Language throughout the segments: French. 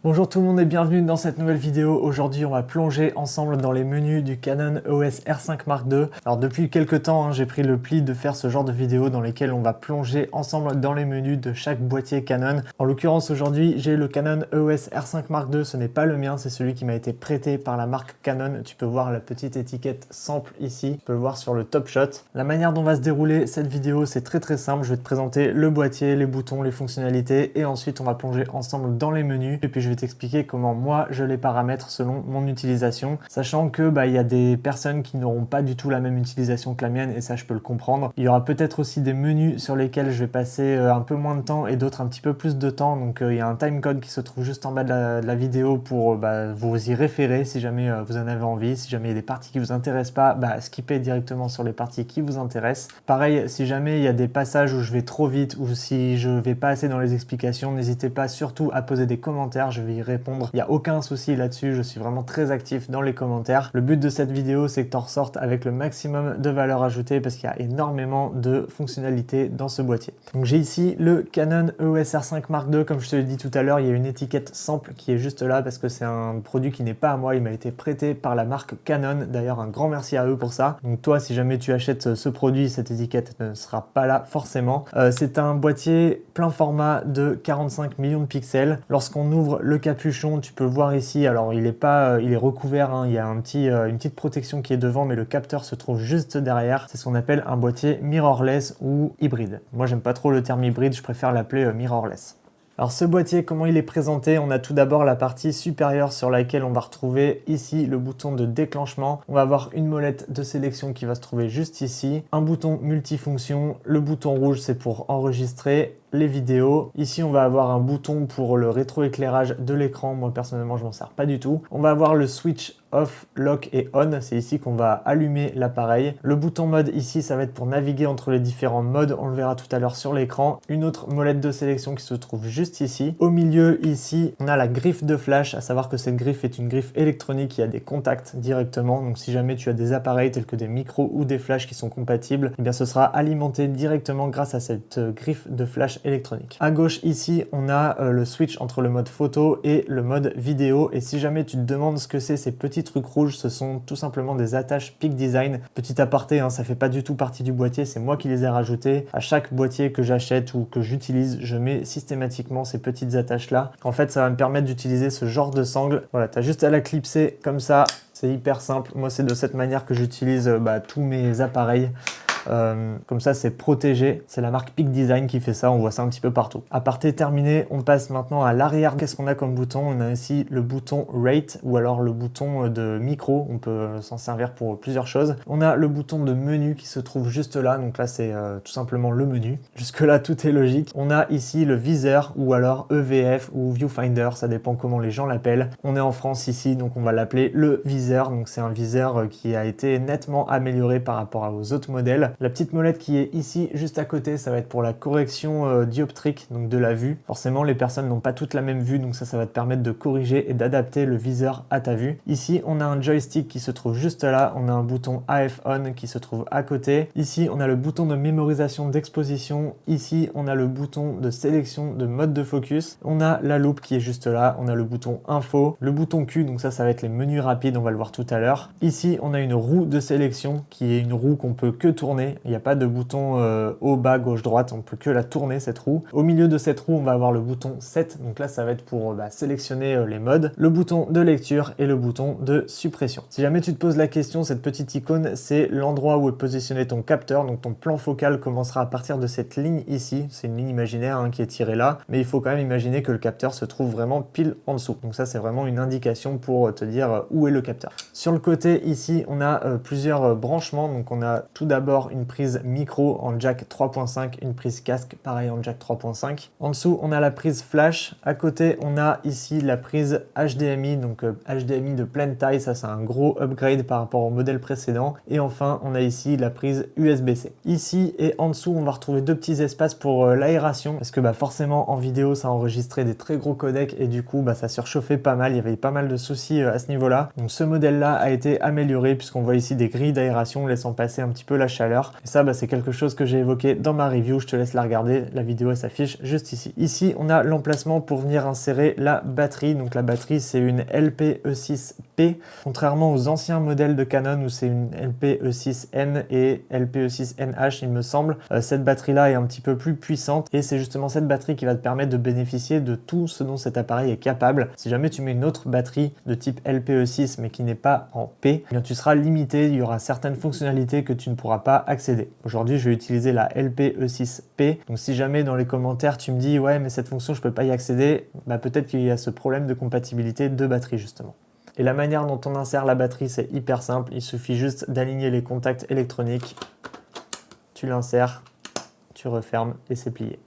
Bonjour tout le monde et bienvenue dans cette nouvelle vidéo. Aujourd'hui on va plonger ensemble dans les menus du Canon EOS R5 Mark II. Alors depuis quelques temps j'ai pris le pli de faire ce genre de vidéo dans lesquelles on va plonger ensemble dans les menus de chaque boîtier Canon. En l'occurrence aujourd'hui j'ai le Canon EOS R5 Mark II, ce n'est pas le mien, c'est celui qui m'a été prêté par la marque Canon. Tu peux voir la petite étiquette sample ici, tu peux le voir sur le top shot. La manière dont va se dérouler cette vidéo c'est très simple, je vais te présenter le boîtier, les boutons, les fonctionnalités et ensuite on va plonger ensemble dans les menus et puis je vais t'expliquer comment moi je les paramètre selon mon utilisation, sachant que il y a des personnes qui n'auront pas du tout la même utilisation que la mienne et ça je peux le comprendre. Il y aura peut-être aussi des menus sur lesquels je vais passer un peu moins de temps et d'autres un petit peu plus de temps, donc il y a un timecode qui se trouve juste en bas de la vidéo pour vous y référer si jamais vous en avez envie. Si jamais il y a des parties qui vous intéressent pas, skippez directement sur les parties qui vous intéressent. Pareil, si jamais il y a des passages où je vais trop vite ou si je vais pas assez dans les explications, n'hésitez pas surtout à poser des commentaires, je vais y répondre. Il n'y a aucun souci là-dessus, je suis vraiment très actif dans les commentaires. Le but de cette vidéo, c'est que tu en ressortes avec le maximum de valeur ajoutée parce qu'il y a énormément de fonctionnalités dans ce boîtier. Donc j'ai ici le Canon EOS R5 Mark II, comme je te l'ai dit tout à l'heure, il y a une étiquette sample qui est juste là parce que c'est un produit qui n'est pas à moi, il m'a été prêté par la marque Canon. D'ailleurs, un grand merci à eux pour ça. Donc toi, si jamais tu achètes ce produit, cette étiquette ne sera pas là forcément. C'est un boîtier plein format de 45 millions de pixels. Lorsqu'on ouvre le capuchon, tu peux le voir ici. Alors il est recouvert, il y a une petite protection qui est devant, mais le capteur se trouve juste derrière. C'est ce qu'on appelle un boîtier mirrorless ou hybride. Moi j'aime pas trop le terme hybride, je préfère l'appeler mirrorless. Alors ce boîtier, comment il est présenté? On a tout d'abord la partie supérieure sur laquelle on va retrouver ici le bouton de déclenchement. On va avoir une molette de sélection qui va se trouver juste ici. Un bouton multifonction. Le bouton rouge, c'est pour enregistrer les vidéos. Ici, on va avoir un bouton pour le rétroéclairage de l'écran. Moi, personnellement, je m'en sers pas du tout. On va avoir le switch off, lock et on. C'est ici qu'on va allumer l'appareil. Le bouton mode ici, ça va être pour naviguer entre les différents modes. On le verra tout à l'heure sur l'écran. Une autre molette de sélection qui se trouve juste ici. Au milieu, ici, on a la griffe de flash, à savoir que cette griffe est une griffe électronique qui a des contacts directement. Donc, si jamais tu as des appareils tels que des micros ou des flashs qui sont compatibles, eh bien, ce sera alimenté directement grâce à cette griffe de flash électronique. À gauche ici, on a le switch entre le mode photo et le mode vidéo. Et si jamais tu te demandes ce que c'est ces petits trucs rouges, ce sont tout simplement des attaches Peak Design. Petit aparté, ça fait pas du tout partie du boîtier, c'est moi qui les ai rajoutées. À chaque boîtier que j'achète ou que j'utilise, je mets systématiquement ces petites attaches là. En fait, ça va me permettre d'utiliser ce genre de sangle. Voilà, tu as juste à la clipser comme ça. C'est hyper simple. Moi, c'est de cette manière que j'utilise tous mes appareils. Comme ça, c'est protégé. C'est la marque Peak Design qui fait ça. On voit ça un petit peu partout. Aparté terminé, on passe maintenant à l'arrière. Qu'est-ce qu'on a comme bouton? On a ici le bouton Rate ou alors le bouton de micro. On peut s'en servir pour plusieurs choses. On a le bouton de menu qui se trouve juste là. Donc là, c'est tout simplement le menu. Jusque-là, tout est logique. On a ici le viseur ou alors EVF ou Viewfinder. Ça dépend comment les gens l'appellent. On est en France ici, donc on va l'appeler le viseur. Donc c'est un viseur qui a été nettement amélioré par rapport aux autres modèles. La petite molette qui est ici, juste à côté, ça va être pour la correction dioptrique, donc de la vue. Forcément, les personnes n'ont pas toutes la même vue, donc ça va te permettre de corriger et d'adapter le viseur à ta vue. Ici, on a un joystick qui se trouve juste là. On a un bouton AF On qui se trouve à côté. Ici, on a le bouton de mémorisation d'exposition. Ici, on a le bouton de sélection de mode de focus. On a la loupe qui est juste là. On a le bouton info, le bouton Q, donc ça va être les menus rapides, on va le voir tout à l'heure. Ici, on a une roue de sélection qui est une roue qu'on peut que tourner. Il n'y a pas de bouton haut, bas, gauche, droite. On peut que la tourner, cette roue. Au milieu de cette roue, on va avoir le bouton Set. Donc là, ça va être pour sélectionner les modes. Le bouton de lecture et le bouton de suppression. Si jamais tu te poses la question, cette petite icône, c'est l'endroit où est positionné ton capteur. Donc ton plan focal commencera à partir de cette ligne ici. C'est une ligne imaginaire qui est tirée là. Mais il faut quand même imaginer que le capteur se trouve vraiment pile en dessous. Donc ça, c'est vraiment une indication pour te dire où est le capteur. Sur le côté, ici, on a plusieurs branchements. Donc on a tout d'abord une prise micro en jack 3.5, une prise casque pareil en jack 3.5. En dessous, on a la prise flash. À côté, on a ici la prise HDMI, donc HDMI de pleine taille. Ça, c'est un gros upgrade par rapport au modèle précédent. Et enfin, on a ici la prise USB-C. Ici et en dessous, on va retrouver deux petits espaces pour l'aération parce que forcément en vidéo, ça enregistrait des très gros codecs et du coup, ça surchauffait pas mal. Il y avait pas mal de soucis à ce niveau-là. Donc ce modèle-là a été amélioré puisqu'on voit ici des grilles d'aération laissant passer un petit peu la chaleur. l'intérieur. Et ça, c'est quelque chose que j'ai évoqué dans ma review. Je te laisse la regarder. La vidéo, elle s'affiche juste ici. Ici, on a l'emplacement pour venir insérer la batterie. Donc la batterie, c'est une LPE6P. Contrairement aux anciens modèles de Canon où c'est une LPE6N et LPE6NH, il me semble, cette batterie-là est un petit peu plus puissante et c'est justement cette batterie qui va te permettre de bénéficier de tout ce dont cet appareil est capable. Si jamais tu mets une autre batterie de type LPE6 mais qui n'est pas en P, eh bien tu seras limité, il y aura certaines fonctionnalités que tu ne pourras pas accéder. Aujourd'hui, je vais utiliser la LPE6P. Donc si jamais dans les commentaires tu me dis ouais mais cette fonction je peux pas y accéder, peut-être qu'il y a ce problème de compatibilité de batterie justement. Et la manière dont on insère la batterie, c'est hyper simple. Il suffit juste d'aligner les contacts électroniques. Tu l'insères, tu refermes et c'est plié.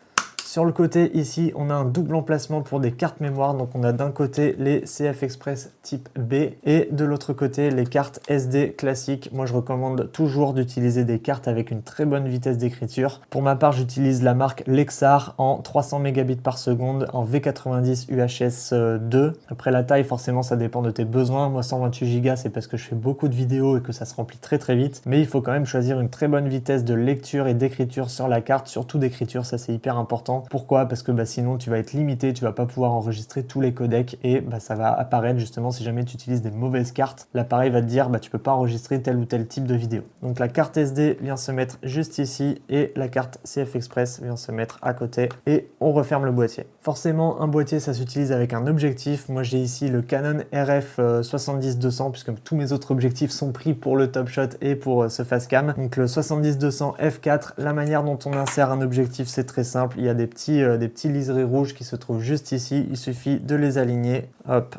Sur le côté ici, on a un double emplacement pour des cartes mémoire. Donc on a d'un côté les CF Express type B et de l'autre côté les cartes SD classiques. Moi je recommande toujours d'utiliser des cartes avec une très bonne vitesse d'écriture. Pour ma part, j'utilise la marque Lexar en 300 mégabits par seconde en V90 UHS 2. Après la taille, forcément ça dépend de tes besoins. Moi 128 Go c'est parce que je fais beaucoup de vidéos et que ça se remplit très très vite. Mais il faut quand même choisir une très bonne vitesse de lecture et d'écriture sur la carte, surtout d'écriture, ça c'est hyper important. Pourquoi? Parce que sinon tu vas être limité, tu vas pas pouvoir enregistrer tous les codecs et ça va apparaître justement si jamais tu utilises des mauvaises cartes. L'appareil va te dire tu peux pas enregistrer tel ou tel type de vidéo. Donc la carte SD vient se mettre juste ici et la carte CF Express vient se mettre à côté et on referme le boîtier. Forcément un boîtier ça s'utilise avec un objectif. Moi j'ai ici le Canon RF 70-200 puisque tous mes autres objectifs sont pris pour le Top Shot et pour ce Facecam. Donc le 70-200 F4, la manière dont on insère un objectif c'est très simple. Il y a des petits liserés rouges qui se trouvent juste ici. Il suffit de les aligner. Hop,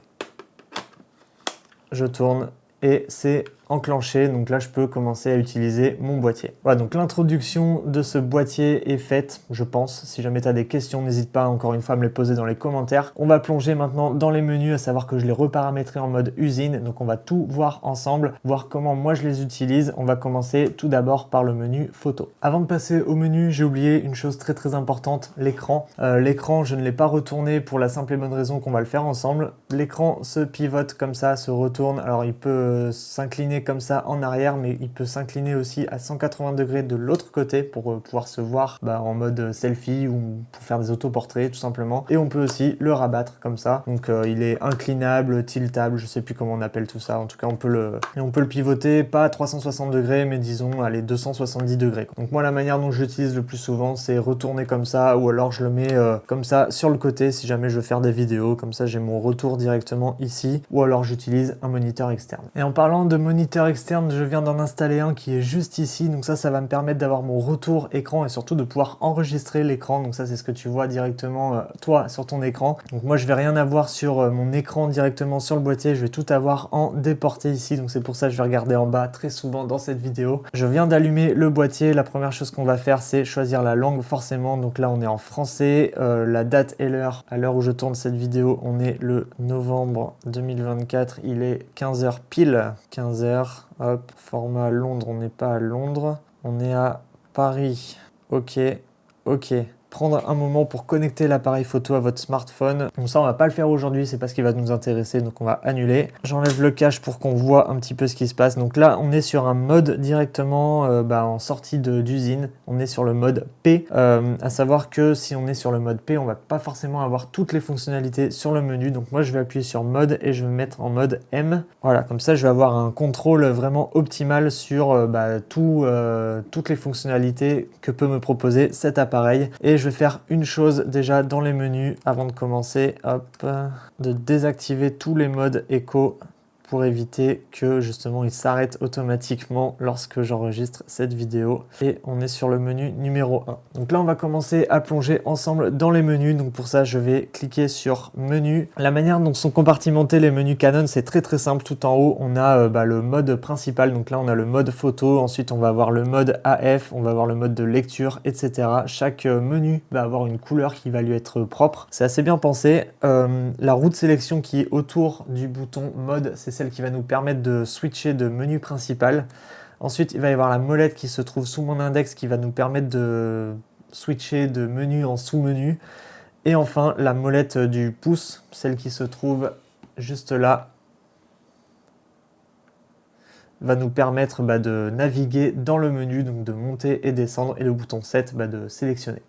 je tourne et c'est enclenché. Donc là, je peux commencer à utiliser mon boîtier. Voilà, donc l'introduction de ce boîtier est faite, je pense. Si jamais tu as des questions, n'hésite pas encore une fois à me les poser dans les commentaires. On va plonger maintenant dans les menus, à savoir que je les reparamétré en mode usine. Donc on va tout voir ensemble, voir comment moi je les utilise. On va commencer tout d'abord par le menu photo. Avant de passer au menu, j'ai oublié une chose très très importante, l'écran. L'écran, je ne l'ai pas retourné pour la simple et bonne raison qu'on va le faire ensemble. L'écran se pivote comme ça, se retourne. Alors il peut s'incliner comme ça en arrière, mais il peut s'incliner aussi à 180 degrés de l'autre côté pour pouvoir se voir en mode selfie ou pour faire des autoportraits tout simplement. Et on peut aussi le rabattre comme ça. Donc il est inclinable, tiltable, je sais plus comment on appelle tout ça. En tout cas, on peut le pivoter, pas à 360 degrés, mais disons, allez, 270 degrés. Donc moi, la manière dont je l'utilise le plus souvent, c'est retourner comme ça, ou alors je le mets comme ça sur le côté si jamais je veux faire des vidéos. Comme ça, j'ai mon retour directement ici, ou alors j'utilise un moniteur externe. Et en parlant de moniteur externe, je viens d'en installer un qui est juste ici, donc ça va me permettre d'avoir mon retour écran et surtout de pouvoir enregistrer l'écran. Donc ça c'est ce que tu vois directement toi sur ton écran. Donc moi je vais rien avoir sur mon écran directement sur le boîtier, je vais tout avoir en déporté ici, donc c'est pour ça que je vais regarder en bas très souvent dans cette vidéo. Je viens d'allumer le boîtier, la première chose qu'on va faire c'est choisir la langue forcément, donc là on est en français, la date et l'heure, à l'heure où je tourne cette vidéo on est le novembre 2024, il est 15h pile, 15h. Hop, format Londres, on n'est pas à Londres, on est à Paris. Ok. Prendre un moment pour connecter l'appareil photo à votre smartphone. Donc ça, on va pas le faire aujourd'hui, c'est pas ce qui va nous intéresser, donc on va annuler. J'enlève le cache pour qu'on voit un petit peu ce qui se passe. Donc là, on est sur un mode directement en sortie d'usine. On est sur le mode P. À savoir que si on est sur le mode P, on va pas forcément avoir toutes les fonctionnalités sur le menu. Donc moi, je vais appuyer sur mode et je vais me mettre en mode M. Voilà, comme ça, je vais avoir un contrôle vraiment optimal sur toutes les fonctionnalités que peut me proposer cet appareil. Et je vais faire une chose déjà dans les menus avant de commencer, hop, de désactiver tous les modes écho pour éviter que justement il s'arrête automatiquement lorsque j'enregistre cette vidéo. Et on est sur le menu numéro 1. Donc là on va commencer à plonger ensemble dans les menus. Donc pour ça je vais cliquer sur menu. La manière dont sont compartimentés les menus Canon c'est très très simple. Tout en haut on a le mode principal. Donc là on a le mode photo. Ensuite on va avoir le mode AF. On va avoir le mode de lecture, etc. Chaque menu va avoir une couleur qui va lui être propre. C'est assez bien pensé. La roue de sélection qui est autour du bouton mode, c'est celle qui va nous permettre de switcher de menu principal. Ensuite, il va y avoir la molette qui se trouve sous mon index qui va nous permettre de switcher de menu en sous-menu. Et enfin, la molette du pouce, celle qui se trouve juste là, va nous permettre de naviguer dans le menu, donc de monter et descendre, et le bouton 7 de sélectionner.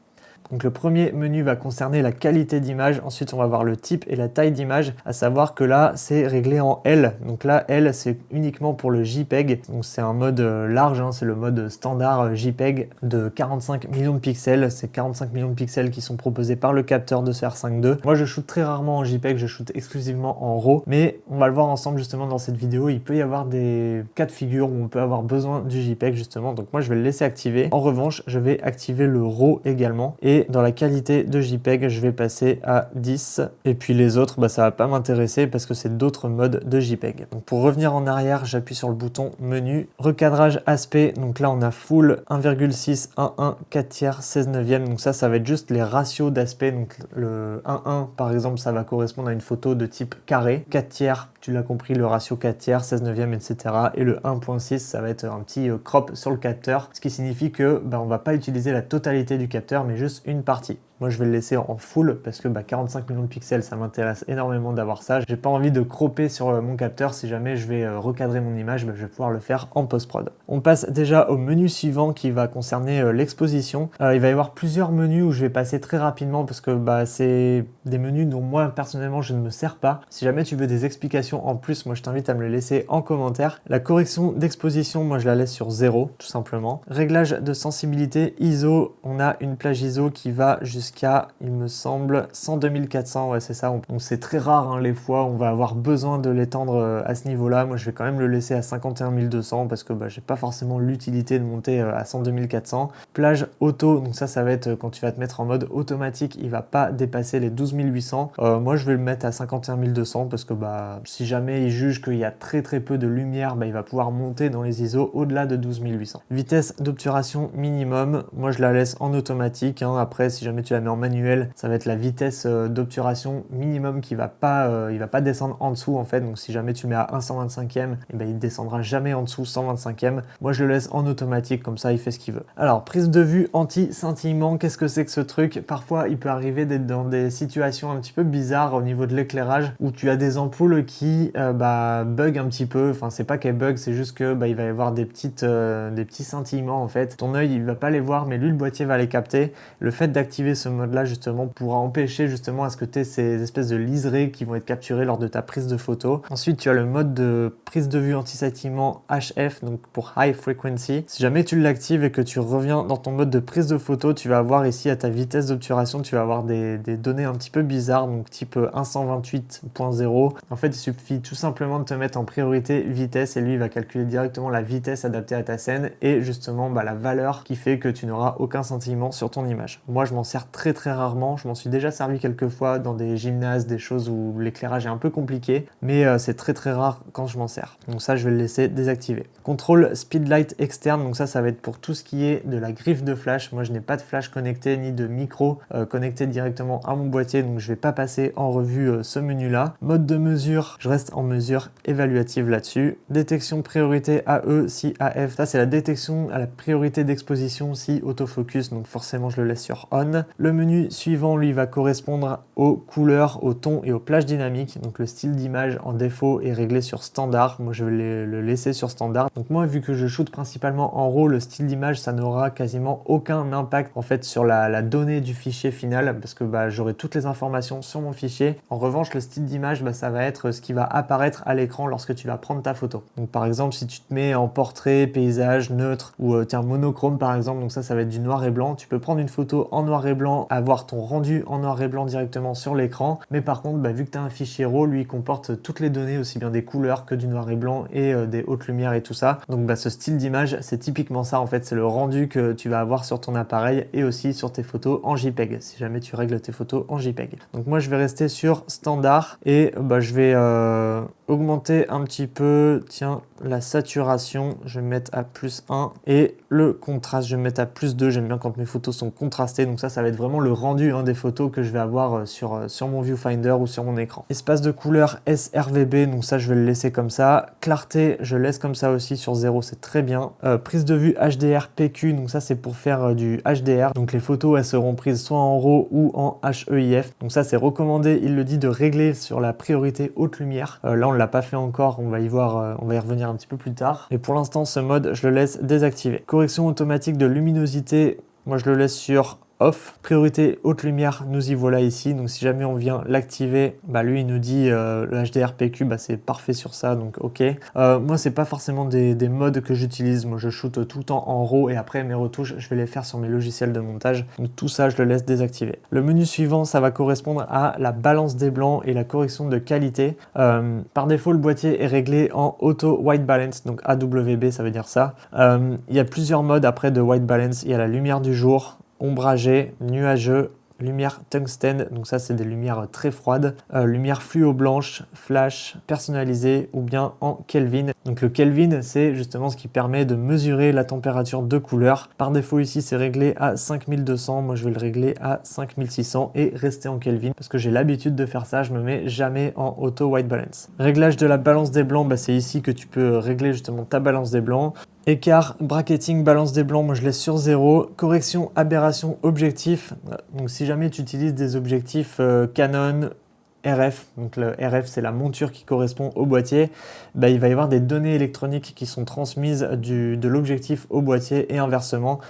Donc le premier menu va concerner la qualité d'image, ensuite on va voir le type et la taille d'image, à savoir que là c'est réglé en L, donc là L c'est uniquement pour le JPEG, donc c'est un mode large, hein, c'est le mode standard JPEG de 45 millions de pixels, c'est 45 millions de pixels qui sont proposés par le capteur de ce R5 II. Moi je shoot très rarement en JPEG, je shoot exclusivement en RAW, mais on va le voir ensemble justement dans cette vidéo, il peut y avoir des cas de figure où on peut avoir besoin du JPEG justement, donc moi je vais le laisser activer. En revanche je vais activer le RAW également, et dans la qualité de JPEG, je vais passer à 10. Et puis les autres, ça va pas m'intéresser parce que c'est d'autres modes de JPEG. Donc pour revenir en arrière, j'appuie sur le bouton menu. Recadrage aspect, donc là on a full 1,6, 1,1, 4 tiers, 16 neuvième. Donc ça va être juste les ratios d'aspect. Donc le 1,1 par exemple, ça va correspondre à une photo de type carré. 4 tiers, tu l'as compris, le ratio 4 tiers, 16 neuvième, etc. Et le 1.6, ça va être un petit crop sur le capteur, ce qui signifie que on va pas utiliser la totalité du capteur, mais juste une partie. Moi, je vais le laisser en full parce que 45 millions de pixels, ça m'intéresse énormément d'avoir ça. J'ai pas envie de cropper sur mon capteur. Si jamais je vais recadrer mon image, je vais pouvoir le faire en post-prod. On passe déjà au menu suivant qui va concerner l'exposition. Il va y avoir plusieurs menus où je vais passer très rapidement parce que c'est des menus dont moi, personnellement, je ne me sers pas. Si jamais tu veux des explications en plus, moi, je t'invite à me le laisser en commentaire. La correction d'exposition, moi, je la laisse sur 0, tout simplement. Réglage de sensibilité ISO, on a une plage ISO qui va jusqu'à, il me semble, 102 400, ouais c'est ça. Donc c'est très rare hein, les fois où on va avoir besoin de l'étendre à ce niveau-là. Moi je vais quand même le laisser à 51 200 parce que j'ai pas forcément l'utilité de monter à 102 400. Plage auto, donc ça va être quand tu vas te mettre en mode automatique, il va pas dépasser les 12 800. Moi je vais le mettre à 51 200 parce que si jamais il juge qu'il y a très peu de lumière, il va pouvoir monter dans les ISO au-delà de 12 800. Vitesse d'obturation minimum, moi je la laisse en automatique. Hein. Après si jamais tu la mets en manuel, ça va être la vitesse d'obturation minimum qui va pas, il va pas descendre en dessous en fait. Donc si jamais tu mets à 1/125e, il descendra jamais en dessous 125e. Moi je le laisse en automatique, comme ça il fait ce qu'il veut. Alors prise de vue anti-scintillement, qu'est-ce que c'est que ce truc? Parfois il peut arriver d'être dans des situations un petit peu bizarres au niveau de l'éclairage où tu as des ampoules qui bug un petit peu. Enfin c'est pas qu'elles bug, c'est juste que il va y avoir des petits scintillements en fait. Ton œil il va pas les voir, mais lui le boîtier va les capter. Le fait d'activer ce mode là justement pourra empêcher justement à ce que tu aies ces espèces de liserés qui vont être capturés lors de ta prise de photo. Ensuite tu as le mode de prise de vue anti-scintillement HF, donc pour High Frequency. Si jamais tu l'actives et que tu reviens dans ton mode de prise de photo, tu vas avoir ici à ta vitesse d'obturation, tu vas avoir des données un petit peu bizarres, donc type 128.0. En fait il suffit tout simplement de te mettre en priorité vitesse et lui il va calculer directement la vitesse adaptée à ta scène et justement la valeur qui fait que tu n'auras aucun scintillement sur ton image. Moi je m'en sers très rarement, je m'en suis déjà servi quelques fois dans des gymnases, des choses où l'éclairage est un peu compliqué, mais c'est très rare quand je m'en sers. Donc ça je vais le laisser désactiver. Contrôle speedlight externe, donc ça va être pour tout ce qui est de la griffe de flash. Moi je n'ai pas de flash connecté ni de micro connecté directement à mon boîtier, donc je vais pas passer en revue ce menu là. Mode de mesure, je reste en mesure évaluative là-dessus. Détection priorité AE si AF, ça c'est la détection à la priorité d'exposition si autofocus, donc forcément je le laisse sur on. Le menu suivant lui va correspondre aux couleurs, aux tons et aux plages dynamiques. Donc le style d'image en défaut est réglé sur standard. Moi je vais le laisser sur standard. Donc moi vu que je shoot principalement en RAW, le style d'image ça n'aura quasiment aucun impact en fait sur la donnée du fichier final parce que j'aurai toutes les informations sur mon fichier. En revanche le style d'image ça va être ce qui va apparaître à l'écran lorsque tu vas prendre ta photo. Donc par exemple si tu te mets en portrait, paysage, neutre ou monochrome par exemple, donc ça va être du noir et blanc. Tu peux prendre une photo en noir et blanc, avoir ton rendu en noir et blanc directement sur l'écran, mais par contre vu que tu as un fichier RAW, lui il comporte toutes les données, aussi bien des couleurs que du noir et blanc et des hautes lumières et tout ça. Donc ce style d'image c'est typiquement ça en fait, c'est le rendu que tu vas avoir sur ton appareil et aussi sur tes photos en JPEG si jamais tu règles tes photos en JPEG. Donc moi je vais rester sur standard et je vais augmenter un petit peu, la saturation, je vais mettre à +1 et le contraste, je vais mettre à +2. J'aime bien quand mes photos sont contrastées, donc ça va être vraiment le rendu des photos que je vais avoir sur mon viewfinder ou sur mon écran. Espace de couleur sRGB, donc ça je vais le laisser comme ça. Clarté, je laisse comme ça aussi sur 0, c'est très bien. Prise de vue HDR PQ, donc ça c'est pour faire du HDR, donc les photos elles seront prises soit en RAW ou en HEIF, donc ça c'est recommandé, il le dit, de régler sur la priorité haute lumière. Là on on ne l'a pas fait encore, on va y revenir un petit peu plus tard. Et pour l'instant, ce mode, je le laisse désactivé. Correction automatique de luminosité, moi je le laisse sur off. Priorité haute lumière, nous y voilà ici. Donc si jamais on vient l'activer, lui il nous dit le HDR-PQ, c'est parfait sur ça, donc ok. Moi c'est pas forcément des modes que j'utilise. Moi je shoot tout le temps en RAW et après mes retouches je vais les faire sur mes logiciels de montage. Donc tout ça je le laisse désactiver. Le menu suivant, ça va correspondre à la balance des blancs et la correction de qualité. Par défaut le boîtier est réglé en auto white balance, donc AWB ça veut dire ça. Il y a plusieurs modes après de white balance. Il y a la lumière du jour, ombragé, nuageux, lumière tungstène, donc ça c'est des lumières très froides, lumière fluo blanche, flash, personnalisée ou bien en Kelvin. Donc le Kelvin c'est justement ce qui permet de mesurer la température de couleur. Par défaut ici c'est réglé à 5200, moi je vais le régler à 5600 et rester en Kelvin parce que j'ai l'habitude de faire ça, je me mets jamais en auto white balance. Réglage de la balance des blancs, c'est ici que tu peux régler justement ta balance des blancs. Écart, bracketing, balance des blancs, moi je laisse sur 0. Correction, aberration, objectif. Donc si jamais tu utilises des objectifs Canon, RF, donc le RF c'est la monture qui correspond au boîtier, il va y avoir des données électroniques qui sont transmises de l'objectif au boîtier et inversement.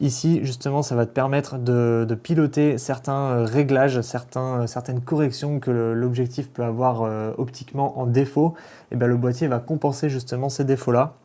Ici, justement, ça va te permettre de piloter certains réglages, certaines corrections que l'objectif peut avoir optiquement en défaut. Et le boîtier va compenser justement ces défauts-là.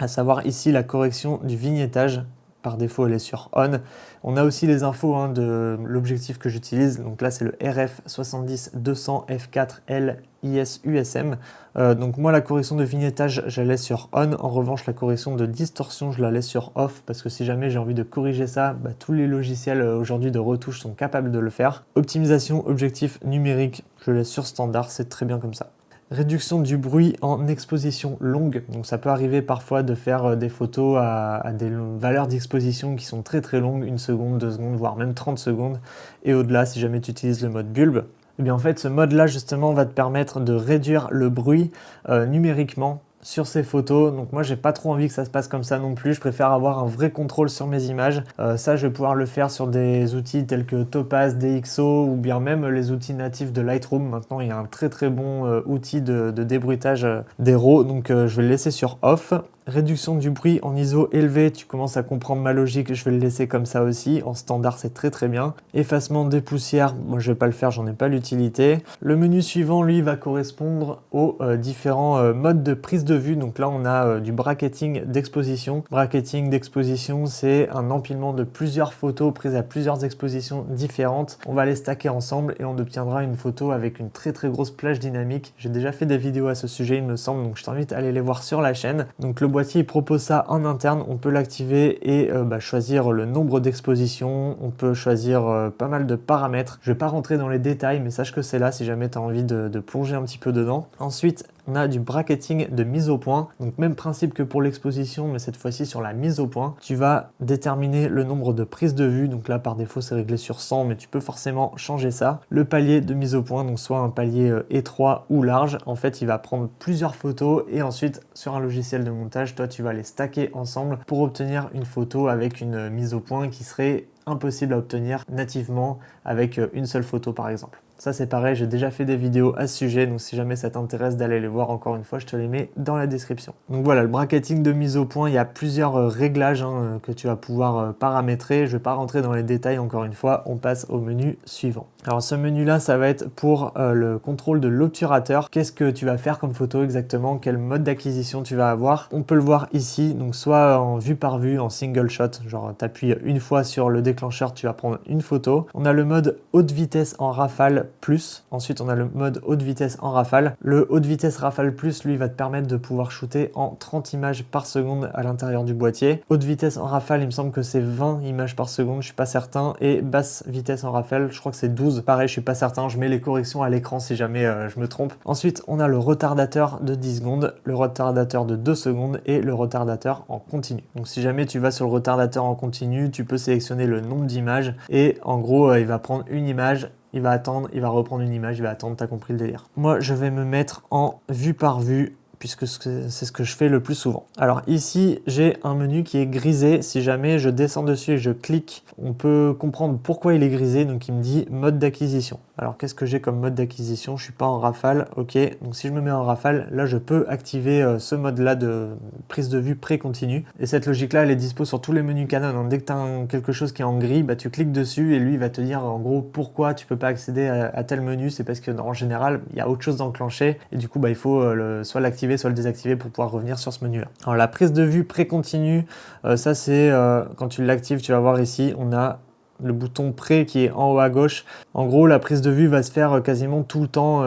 À savoir ici la correction du vignettage, par défaut elle est sur on. On a aussi les infos de l'objectif que j'utilise, donc là c'est le RF 70-200 f4L IS USM. Donc moi la correction de vignettage je la laisse sur on, en revanche la correction de distorsion je la laisse sur off parce que si jamais j'ai envie de corriger ça, tous les logiciels aujourd'hui de retouche sont capables de le faire. Optimisation objectif numérique, je laisse sur standard, c'est très bien comme ça. Réduction du bruit en exposition longue, donc ça peut arriver parfois de faire des photos à des valeurs d'exposition qui sont très très longues, 1 seconde, 2 secondes, voire même 30 secondes, et au-delà si jamais tu utilises le mode bulbe. Et bien en fait ce mode là justement va te permettre de réduire le bruit numériquement sur ces photos. Donc moi j'ai pas trop envie que ça se passe comme ça non plus, je préfère avoir un vrai contrôle sur mes images. Ça je vais pouvoir le faire sur des outils tels que Topaz, DxO ou bien même les outils natifs de Lightroom. Maintenant il y a un très très bon outil de débruitage des RAW, donc je vais le laisser sur off. Réduction du bruit en ISO élevé, tu commences à comprendre ma logique, je vais le laisser comme ça aussi. En standard, c'est très très bien. Effacement des poussières, moi je vais pas le faire, j'en ai pas l'utilité. Le menu suivant, lui, va correspondre aux différents modes de prise de vue. Donc là, on a du bracketing d'exposition. Bracketing d'exposition, c'est un empilement de plusieurs photos prises à plusieurs expositions différentes. On va les stacker ensemble et on obtiendra une photo avec une très très grosse plage dynamique. J'ai déjà fait des vidéos à ce sujet, il me semble, donc je t'invite à aller les voir sur la chaîne. Donc le boîtier il propose ça en interne, on peut l'activer et choisir le nombre d'expositions, on peut choisir pas mal de paramètres. Je vais pas rentrer dans les détails mais sache que c'est là si jamais tu as envie de plonger un petit peu dedans. Ensuite on a du bracketing de mise au point, donc même principe que pour l'exposition mais cette fois-ci sur la mise au point. Tu vas déterminer le nombre de prises de vue, donc là par défaut c'est réglé sur 100 mais tu peux forcément changer ça. Le palier de mise au point, donc soit un palier étroit ou large, en fait il va prendre plusieurs photos et ensuite sur un logiciel de montage, toi tu vas les stacker ensemble pour obtenir une photo avec une mise au point qui serait impossible à obtenir nativement avec une seule photo par exemple. Ça c'est pareil, j'ai déjà fait des vidéos à ce sujet, donc si jamais ça t'intéresse d'aller les voir, encore une fois, je te les mets dans la description. Donc voilà, le bracketing de mise au point, il y a plusieurs réglages que tu vas pouvoir paramétrer. Je ne vais pas rentrer dans les détails, encore une fois, on passe au menu suivant. Alors ce menu-là, ça va être pour le contrôle de l'obturateur. Qu'est-ce que tu vas faire comme photo exactement? Quel mode d'acquisition tu vas avoir? On peut le voir ici, donc soit en vue par vue, en single shot, genre tu appuies une fois sur le déclencheur, tu vas prendre une photo. On a le mode haute vitesse en rafale plus. Ensuite, on a le mode haute vitesse en rafale. Le haute vitesse rafale plus, lui, va te permettre de pouvoir shooter en 30 images par seconde à l'intérieur du boîtier. Haute vitesse en rafale, il me semble que c'est 20 images par seconde, je suis pas certain. Et basse vitesse en rafale, je crois que c'est 12. Pareil, je suis pas certain. Je mets les corrections à l'écran si jamais je me trompe. Ensuite, on a le retardateur de 10 secondes, le retardateur de 2 secondes et le retardateur en continu. Donc, si jamais tu vas sur le retardateur en continu, tu peux sélectionner le nombre d'images et en gros, il va prendre une image. Il va attendre, il va reprendre une image, il va attendre, t'as compris le délire. Moi, je vais me mettre en vue par vue, puisque c'est ce que je fais le plus souvent. Alors ici, j'ai un menu qui est grisé. Si jamais je descends dessus et je clique, on peut comprendre pourquoi il est grisé. Donc il me dit mode d'acquisition. Alors qu'est-ce que j'ai comme mode d'acquisition? Je suis pas en rafale, ok. Donc si je me mets en rafale, là je peux activer ce mode-là de prise de vue pré-continue. Et cette logique-là, elle est dispo sur tous les menus Canon. Donc dès que tu as quelque chose qui est en gris, bah, tu cliques dessus et lui il va te dire en gros pourquoi tu peux pas accéder à tel menu. C'est parce que en général, il y a autre chose d'enclenché et du coup bah, il faut soit l'activer, soit le désactiver pour pouvoir revenir sur ce menu-là. Alors la prise de vue pré-continue, ça c'est quand tu l'actives, tu vas voir ici, on a le bouton pré qui est en haut à gauche. En gros, la prise de vue va se faire quasiment tout le temps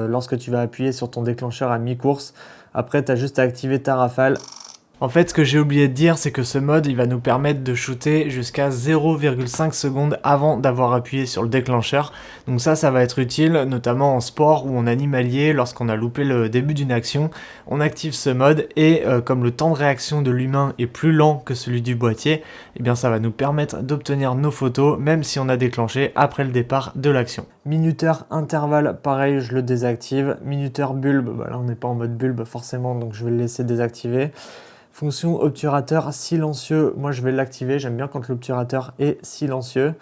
lorsque tu vas appuyer sur ton déclencheur à mi-course. Après, tu as juste à activer ta rafale. En fait, ce que j'ai oublié de dire, c'est que ce mode, il va nous permettre de shooter jusqu'à 0,5 secondes avant d'avoir appuyé sur le déclencheur. Donc ça va être utile, notamment en sport ou en animalier, lorsqu'on a loupé le début d'une action. On active ce mode et comme le temps de réaction de l'humain est plus lent que celui du boîtier, eh bien ça va nous permettre d'obtenir nos photos, même si on a déclenché après le départ de l'action. Minuteur intervalle, pareil, je le désactive. Minuteur bulbe, bah là on n'est pas en mode bulbe forcément, donc je vais le laisser désactiver. Fonction obturateur silencieux, moi je vais l'activer, j'aime bien quand l'obturateur est silencieux.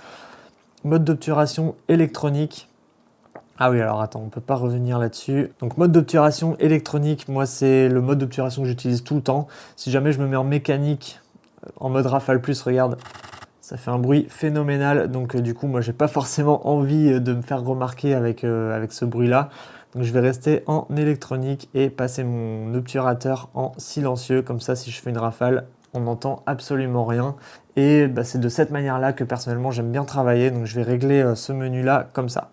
Mode d'obturation électronique. Ah oui, alors attends, on ne peut pas revenir là-dessus. Donc mode d'obturation électronique, moi c'est le mode d'obturation que j'utilise tout le temps. Si jamais je me mets en mécanique, en mode rafale plus, regarde, ça fait un bruit phénoménal. Donc du coup, moi j'ai pas forcément envie de me faire remarquer avec ce bruit-là. Donc je vais rester en électronique et passer mon obturateur en silencieux. Comme ça, si je fais une rafale, on n'entend absolument rien. Et bah, c'est de cette manière-là que personnellement j'aime bien travailler. Donc je vais régler ce menu-là comme ça.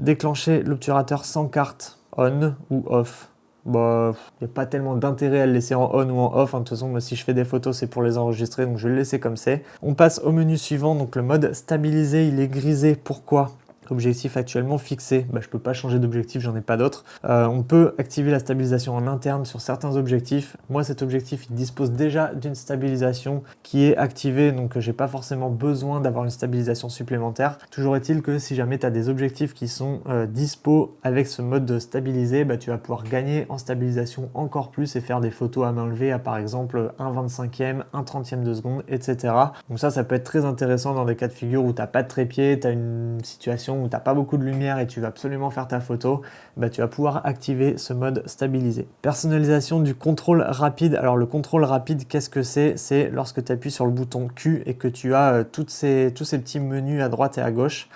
Déclencher l'obturateur sans carte, on ou off. Bah, il n'y a pas tellement d'intérêt à le laisser en on ou en off. De toute façon, moi, si je fais des photos, c'est pour les enregistrer. Donc je vais le laisser comme c'est. On passe au menu suivant. Donc le mode stabilisé, il est grisé. Pourquoi ? Objectif actuellement fixé, bah, je ne peux pas changer d'objectif, j'en ai pas d'autre. On peut activer la stabilisation en interne sur certains objectifs. Moi, cet objectif, il dispose déjà d'une stabilisation qui est activée, donc j'ai pas forcément besoin d'avoir une stabilisation supplémentaire. Toujours est-il que si jamais tu as des objectifs qui sont dispo avec ce mode stabilisé, bah, tu vas pouvoir gagner en stabilisation encore plus et faire des photos à main levée à par exemple 1/25e, 1/30e de seconde, etc. Donc ça peut être très intéressant dans des cas de figure où tu n'as pas de trépied, tu as une situation où tu n'as pas beaucoup de lumière et tu vas absolument faire ta photo, bah, tu vas pouvoir activer ce mode stabilisé. Personnalisation du contrôle rapide. Alors le contrôle rapide, qu'est-ce que c'est? C'est lorsque tu appuies sur le bouton Q et que tu as tous ces petits menus à droite et à gauche.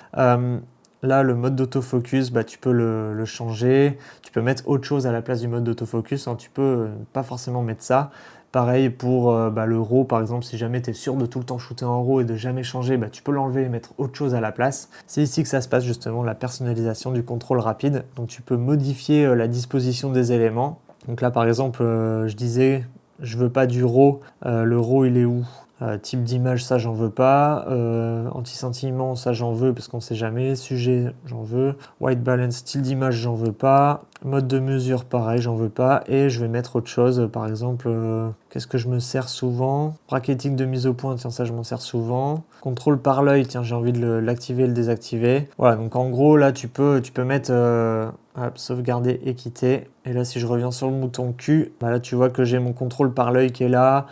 Là, le mode d'autofocus, bah, tu peux le changer. Tu peux mettre autre chose à la place du mode d'autofocus. Tu peux pas forcément mettre ça. Pareil pour le RAW, par exemple, si jamais tu es sûr de tout le temps shooter en RAW et de jamais changer, bah, tu peux l'enlever et mettre autre chose à la place. C'est ici que ça se passe justement, la personnalisation du contrôle rapide. Donc tu peux modifier la disposition des éléments. Donc là, par exemple, je disais, je veux pas du RAW. Le RAW, il est où ? Type d'image, ça j'en veux pas. Anti-sentiment, ça j'en veux parce qu'on sait jamais. Sujet, j'en veux. White balance, style d'image, j'en veux pas. Mode de mesure, pareil, j'en veux pas. Et je vais mettre autre chose. Par exemple, qu'est-ce que je me sers souvent? Bracketing de mise au point, tiens, ça je m'en sers souvent. Contrôle par l'œil, tiens, j'ai envie de l'activer et le désactiver. Voilà, donc en gros, là, tu peux mettre sauvegarder et quitter. Et là, si je reviens sur le bouton Q, bah là, tu vois que j'ai mon contrôle par l'œil qui est là.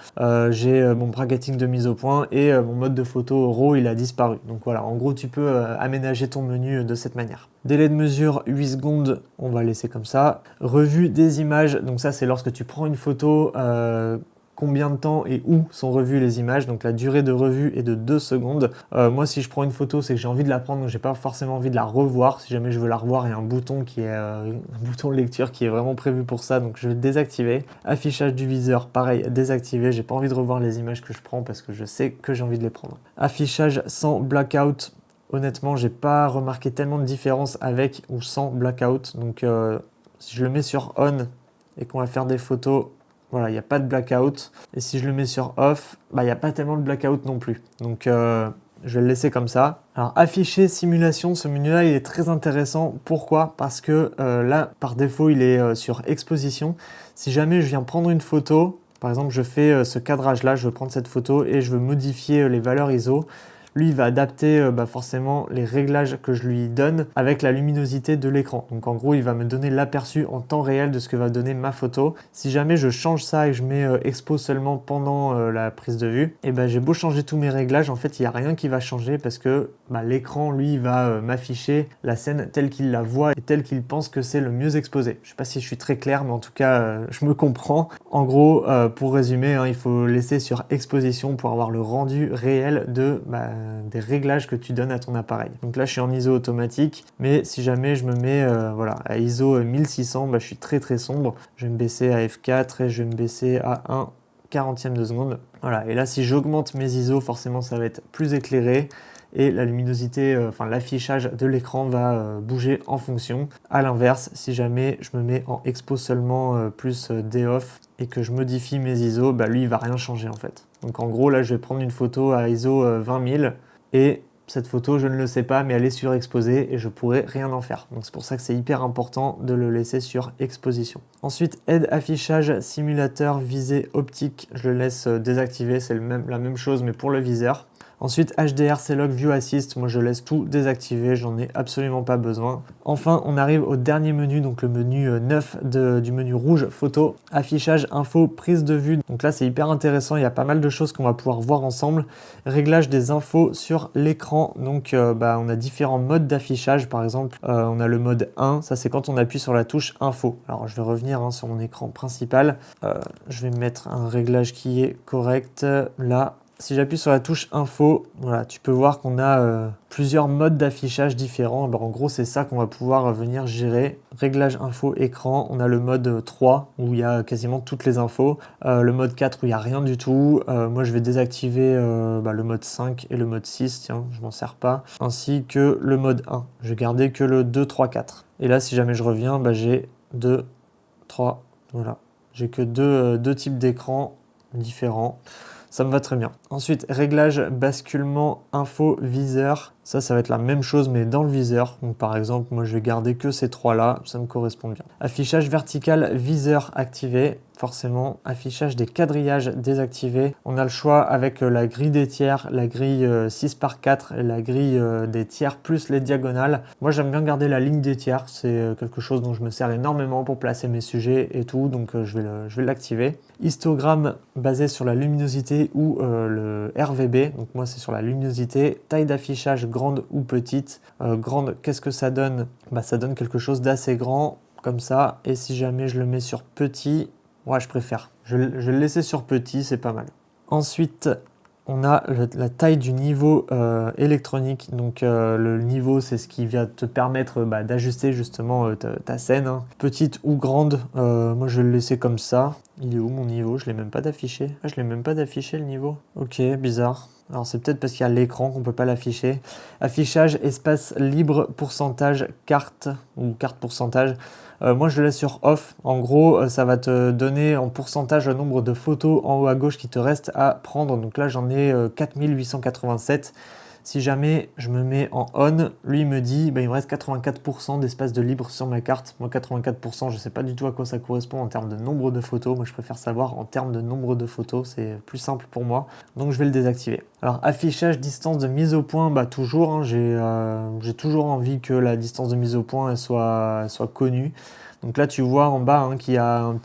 J'ai mon bracketing de mise au point et mon mode de photo RAW, il a disparu. Donc voilà, en gros, tu peux aménager ton menu de cette manière. Délai de mesure 8 secondes, on va laisser comme ça. Revue des images, donc ça, c'est lorsque tu prends une photo, combien de temps et où sont revues les images. Donc la durée de revue est de 2 secondes. Moi, si je prends une photo, c'est que j'ai envie de la prendre, donc j'ai pas forcément envie de la revoir. Si jamais je veux la revoir, il y a un bouton qui est un bouton de lecture qui est vraiment prévu pour ça, donc je vais désactiver. Affichage du viseur, pareil, désactivé. J'ai pas envie de revoir les images que je prends parce que je sais que j'ai envie de les prendre. Affichage sans blackout. Honnêtement, j'ai pas remarqué tellement de différence avec ou sans blackout. Donc si je le mets sur on et qu'on va faire des photos, voilà, il n'y a pas de blackout. Et si je le mets sur off, bah, il n'y a pas tellement de blackout non plus. Donc je vais le laisser comme ça. Alors afficher simulation, ce menu-là, il est très intéressant. Pourquoi? Parce que là, par défaut, il est sur exposition. Si jamais je viens prendre une photo, par exemple, je fais ce cadrage-là, je veux prendre cette photo et je veux modifier les valeurs ISO. lui il va adapter forcément les réglages que je lui donne avec la luminosité de l'écran. Donc en gros il va me donner l'aperçu en temps réel de ce que va donner ma photo. Si jamais je change ça et que je mets expo seulement pendant la prise de vue, et j'ai beau changer tous mes réglages, en fait il n'y a rien qui va changer parce que l'écran lui va m'afficher la scène telle qu'il la voit et telle qu'il pense que c'est le mieux exposé. Je sais pas si je suis très clair, mais en tout cas je me comprends. En gros, pour résumer, il faut laisser sur exposition pour avoir le rendu réel des réglages que tu donnes à ton appareil. Donc là je suis en ISO automatique, mais si jamais je me mets à ISO 1600, je suis très très sombre. Je vais me baisser à f4 et je vais me baisser à 1/40e de seconde. Voilà, et là si j'augmente mes ISO, forcément ça va être plus éclairé et la luminosité, l'affichage de l'écran va bouger en fonction. À l'inverse, si jamais je me mets en expo seulement plus D-off et que je modifie mes ISO, lui il va rien changer en fait. Donc en gros là je vais prendre une photo à ISO 20000 et cette photo je ne le sais pas mais elle est surexposée et je pourrais rien en faire. Donc c'est pour ça que c'est hyper important de le laisser sur exposition. Ensuite, aide affichage simulateur visée optique, je le laisse désactiver, c'est la même chose mais pour le viseur. Ensuite, HDR, C-Log, View Assist, moi je laisse tout désactiver, j'en ai absolument pas besoin. Enfin, on arrive au dernier menu, donc le menu 9 du menu rouge, photo, affichage, info, prise de vue. Donc là c'est hyper intéressant, il y a pas mal de choses qu'on va pouvoir voir ensemble. Réglage des infos sur l'écran, donc on a différents modes d'affichage, par exemple on a le mode 1, ça c'est quand on appuie sur la touche info. Alors je vais revenir sur mon écran principal, je vais mettre un réglage qui est correct, là. Si j'appuie sur la touche info, voilà, tu peux voir qu'on a plusieurs modes d'affichage différents. En gros, c'est ça qu'on va pouvoir venir gérer. Réglage info écran, on a le mode 3 où il y a quasiment toutes les infos. Le mode 4 où il n'y a rien du tout. Moi, je vais désactiver le mode 5 et le mode 6, tiens, je m'en sers pas. Ainsi que le mode 1. Je vais garder que le 2, 3, 4. Et là, si jamais je reviens, j'ai 2, 3, voilà. J'ai que deux types d'écrans différents. Ça me va très bien. Ensuite, réglage, basculement, info, viseur. Ça va être la même chose, mais dans le viseur. Donc, par exemple, moi, je vais garder que ces trois-là. Ça me correspond bien. Affichage vertical, viseur activé. Forcément, affichage des quadrillages désactivé. On a le choix avec la grille des tiers, la grille 6x4 et la grille des tiers plus les diagonales. Moi, j'aime bien garder la ligne des tiers. C'est quelque chose dont je me sers énormément pour placer mes sujets et tout. Donc, je vais l'activer. Histogramme basé sur la luminosité ou le RVB. Donc, moi, c'est sur la luminosité. Taille d'affichage grande ou petite. Grande, qu'est-ce que ça donne? Ça donne quelque chose d'assez grand comme ça. Et si jamais je le mets sur petit, ouais, je préfère. Je vais le laisser sur petit, c'est pas mal. Ensuite, on a la taille du niveau électronique. Donc, le niveau, c'est ce qui va te permettre d'ajuster justement ta scène. Petite ou grande, moi je vais le laisser comme ça. Il est où mon niveau? Je l'ai même pas d'affiché. Ah, je l'ai même pas d'affiché le niveau. Ok, bizarre. Alors c'est peut-être parce qu'il y a l'écran qu'on peut pas l'afficher. Affichage, espace libre, pourcentage, carte ou carte pourcentage. Moi je le laisse sur off. En gros, ça va te donner en pourcentage le nombre de photos en haut à gauche qui te reste à prendre. Donc là j'en ai 4887. Si jamais je me mets en on, lui il me dit il me reste 84% d'espace de libre sur ma carte. Moi 84%, je ne sais pas du tout à quoi ça correspond en termes de nombre de photos. Moi je préfère savoir en termes de nombre de photos, c'est plus simple pour moi. Donc je vais le désactiver. Alors affichage, distance de mise au point, toujours, j'ai toujours envie que la distance de mise au point elle soit connue. Donc là, tu vois en bas qu'il y a une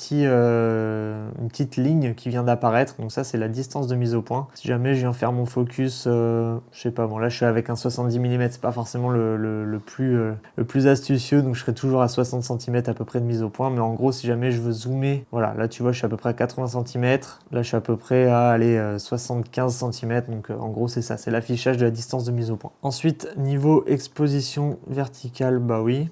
petite ligne qui vient d'apparaître. Donc ça, c'est la distance de mise au point. Si jamais je viens faire mon focus, je sais pas, bon là, je suis avec un 70 mm. C'est pas forcément le plus astucieux. Donc je serai toujours à 60 cm à peu près de mise au point. Mais en gros, si jamais je veux zoomer, voilà, là, tu vois, je suis à peu près à 80 cm. Là, je suis à peu près à 75 cm. Donc en gros, c'est ça. C'est l'affichage de la distance de mise au point. Ensuite, niveau exposition verticale, oui.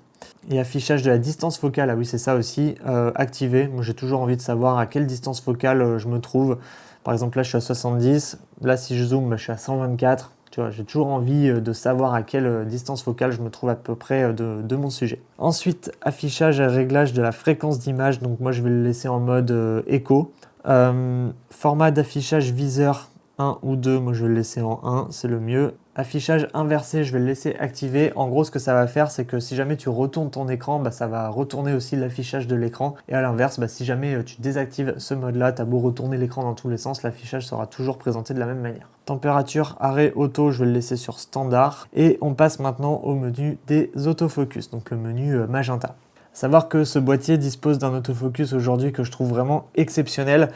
Et affichage de la distance focale, ah oui c'est ça aussi, activé. Moi j'ai toujours envie de savoir à quelle distance focale je me trouve. Par exemple là je suis à 70, là si je zoome je suis à 124. Tu vois, j'ai toujours envie de savoir à quelle distance focale je me trouve à peu près de mon sujet. Ensuite affichage et réglage de la fréquence d'image, donc moi je vais le laisser en mode écho. Format d'affichage viseur 1 ou 2, moi je vais le laisser en 1, c'est le mieux. Affichage inversé, je vais le laisser activé. En gros, ce que ça va faire, c'est que si jamais tu retournes ton écran, ça va retourner aussi l'affichage de l'écran. Et à l'inverse, si jamais tu désactives ce mode-là, tu as beau retourner l'écran dans tous les sens, l'affichage sera toujours présenté de la même manière. Température, arrêt auto, je vais le laisser sur standard. Et on passe maintenant au menu des autofocus, donc le menu magenta. Savoir que ce boîtier dispose d'un autofocus aujourd'hui que je trouve vraiment exceptionnel.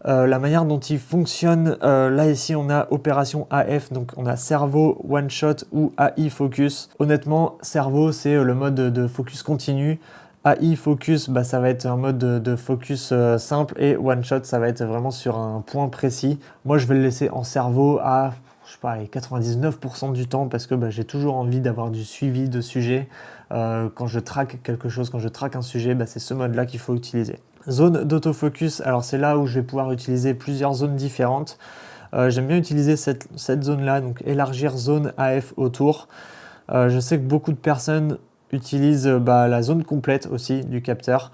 La manière dont il fonctionne, là ici on a opération AF, donc on a cerveau, one shot ou AI focus. Honnêtement, cerveau c'est le mode de focus continu. AI focus, ça va être un mode de focus simple, et one shot ça va être vraiment sur un point précis. Moi je vais le laisser en cerveau à, je sais pas, 99% du temps, parce que j'ai toujours envie d'avoir du suivi de sujet. Quand je traque quelque chose, quand je traque un sujet, c'est ce mode-là qu'il faut utiliser. Zone d'autofocus, alors c'est là où je vais pouvoir utiliser plusieurs zones différentes. J'aime bien utiliser cette zone-là, donc élargir zone AF autour. Je sais que beaucoup de personnes utilisent la zone complète aussi du capteur.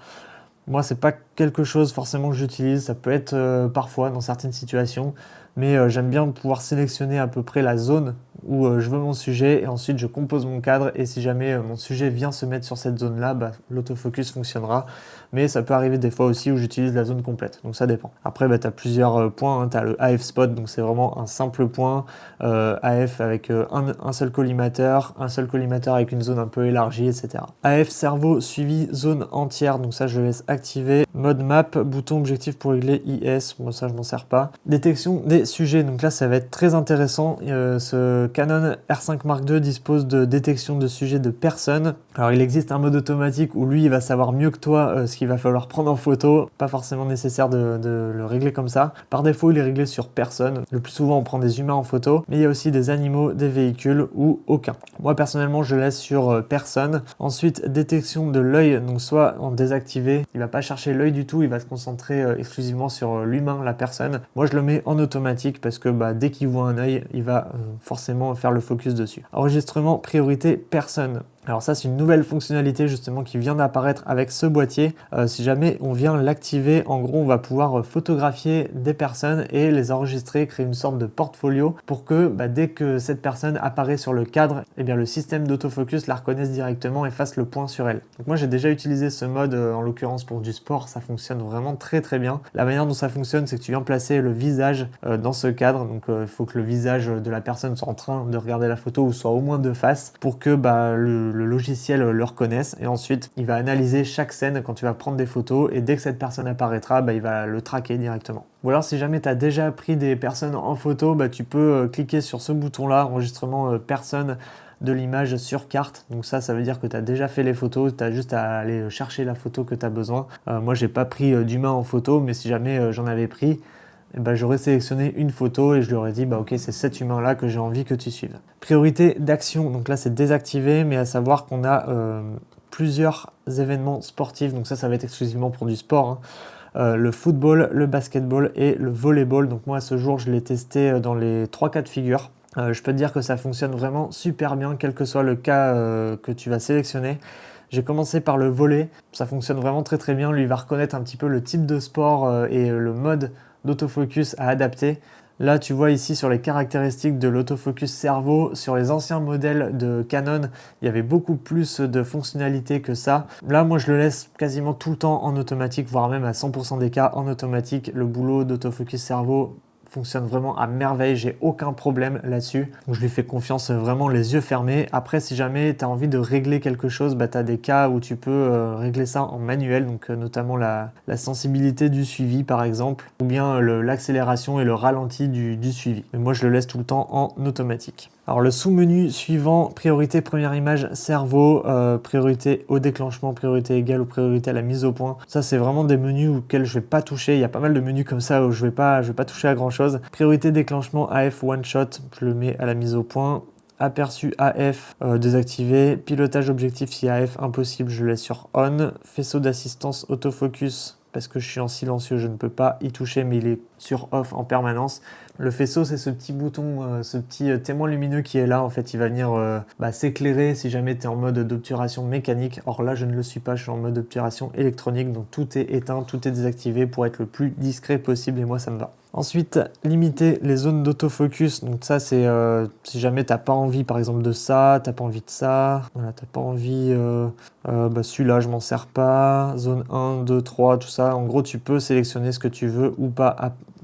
Moi, c'est pas quelque chose forcément que j'utilise, ça peut être parfois dans certaines situations, mais j'aime bien pouvoir sélectionner à peu près la zone où je veux mon sujet, et ensuite je compose mon cadre, et si jamais mon sujet vient se mettre sur cette zone-là, l'autofocus fonctionnera. Mais ça peut arriver des fois aussi où j'utilise la zone complète, donc ça dépend. Après, tu as plusieurs points, tu as le AF spot, donc c'est vraiment un simple point, AF avec un seul collimateur avec une zone un peu élargie, etc. AF cerveau suivi zone entière, donc ça je laisse activer. Mode map, bouton objectif pour régler IS, moi ça je m'en sers pas. Détection des sujets, donc là ça va être très intéressant. Ce Canon R5 Mark II dispose de détection de sujets de personnes. Alors il existe un mode automatique où lui il va savoir mieux que toi ce qu'il va falloir prendre en photo, pas forcément nécessaire de le régler comme ça. Par défaut il est réglé sur personne, le plus souvent on prend des humains en photo, mais il y a aussi des animaux, des véhicules ou aucun. Moi personnellement je laisse sur personne. Ensuite détection de l'œil, donc soit en désactivé, il va pas chercher l'œil du tout, il va se concentrer exclusivement sur l'humain, la personne. Moi je le mets en automatique parce que dès qu'il voit un œil, il va forcément faire le focus dessus. Enregistrement priorité personne. Alors ça c'est une nouvelle fonctionnalité justement qui vient d'apparaître avec ce boîtier. Si jamais on vient l'activer, en gros on va pouvoir photographier des personnes et les enregistrer, créer une sorte de portfolio pour que dès que cette personne apparaît sur le cadre, le système d'autofocus la reconnaisse directement et fasse le point sur elle. Donc moi j'ai déjà utilisé ce mode en l'occurrence pour du sport, ça fonctionne vraiment très très bien. La manière dont ça fonctionne, c'est que tu viens placer le visage dans ce cadre, donc il faut que le visage de la personne soit en train de regarder la photo ou soit au moins de face pour que le logiciel le reconnaisse, et ensuite il va analyser chaque scène quand tu vas prendre des photos, et dès que cette personne apparaîtra, il va le traquer directement. Ou alors si jamais tu as déjà pris des personnes en photo, tu peux cliquer sur ce bouton là, enregistrement personne de l'image sur carte. Donc ça veut dire que tu as déjà fait les photos, tu as juste à aller chercher la photo que tu as besoin. Moi j'ai pas pris d'humain en photo, mais si jamais j'en avais pris, j'aurais sélectionné une photo et je lui aurais dit ok, c'est cet humain là que j'ai envie que tu suives. Priorité d'action, donc là c'est désactivé, mais à savoir qu'on a plusieurs événements sportifs, donc ça va être exclusivement pour du sport, le football, le basketball et le volleyball. Donc moi à ce jour je l'ai testé dans les 3 cas de figure. Je peux te dire que ça fonctionne vraiment super bien quel que soit le cas que tu vas sélectionner. J'ai commencé par le volley, ça fonctionne vraiment très très bien. Lui il va reconnaître un petit peu le type de sport et le mode d'autofocus à adapter. Là tu vois ici sur les caractéristiques de l'autofocus cerveau, sur les anciens modèles de Canon, il y avait beaucoup plus de fonctionnalités que ça. Là moi je le laisse quasiment tout le temps en automatique, voire même à 100% des cas en automatique. Le boulot d'autofocus cerveau fonctionne vraiment à merveille, j'ai aucun problème là-dessus. Donc je lui fais confiance vraiment les yeux fermés. Après si jamais tu as envie de régler quelque chose, tu as des cas où tu peux régler ça en manuel, donc notamment la sensibilité du suivi par exemple, ou bien l'accélération et le ralenti du suivi. Mais moi je le laisse tout le temps en automatique. Alors le sous-menu suivant, priorité première image cerveau, priorité au déclenchement, priorité égale ou priorité à la mise au point. Ça c'est vraiment des menus auxquels je vais pas toucher. Il y a pas mal de menus comme ça où je vais pas toucher à grand chose. Priorité déclenchement AF one shot, je le mets à la mise au point. Aperçu AF désactivé, pilotage objectif si AF impossible, je le laisse sur on. Faisceau d'assistance autofocus, parce que je suis en silencieux, je ne peux pas y toucher, mais il est sur off en permanence. Le faisceau, c'est ce petit bouton, ce petit témoin lumineux qui est là. En fait, il va venir s'éclairer si jamais tu es en mode d'obturation mécanique. Or là, je ne le suis pas, je suis en mode d'obturation électronique. Donc tout est éteint, tout est désactivé pour être le plus discret possible et moi, ça me va. Ensuite, limiter les zones d'autofocus. Donc ça, c'est si jamais tu n'as pas envie, par exemple, de ça, tu n'as pas envie de ça, voilà, tu n'as pas envie, celui-là, je m'en sers pas, zone 1, 2, 3, tout ça. En gros, tu peux sélectionner ce que tu veux ou pas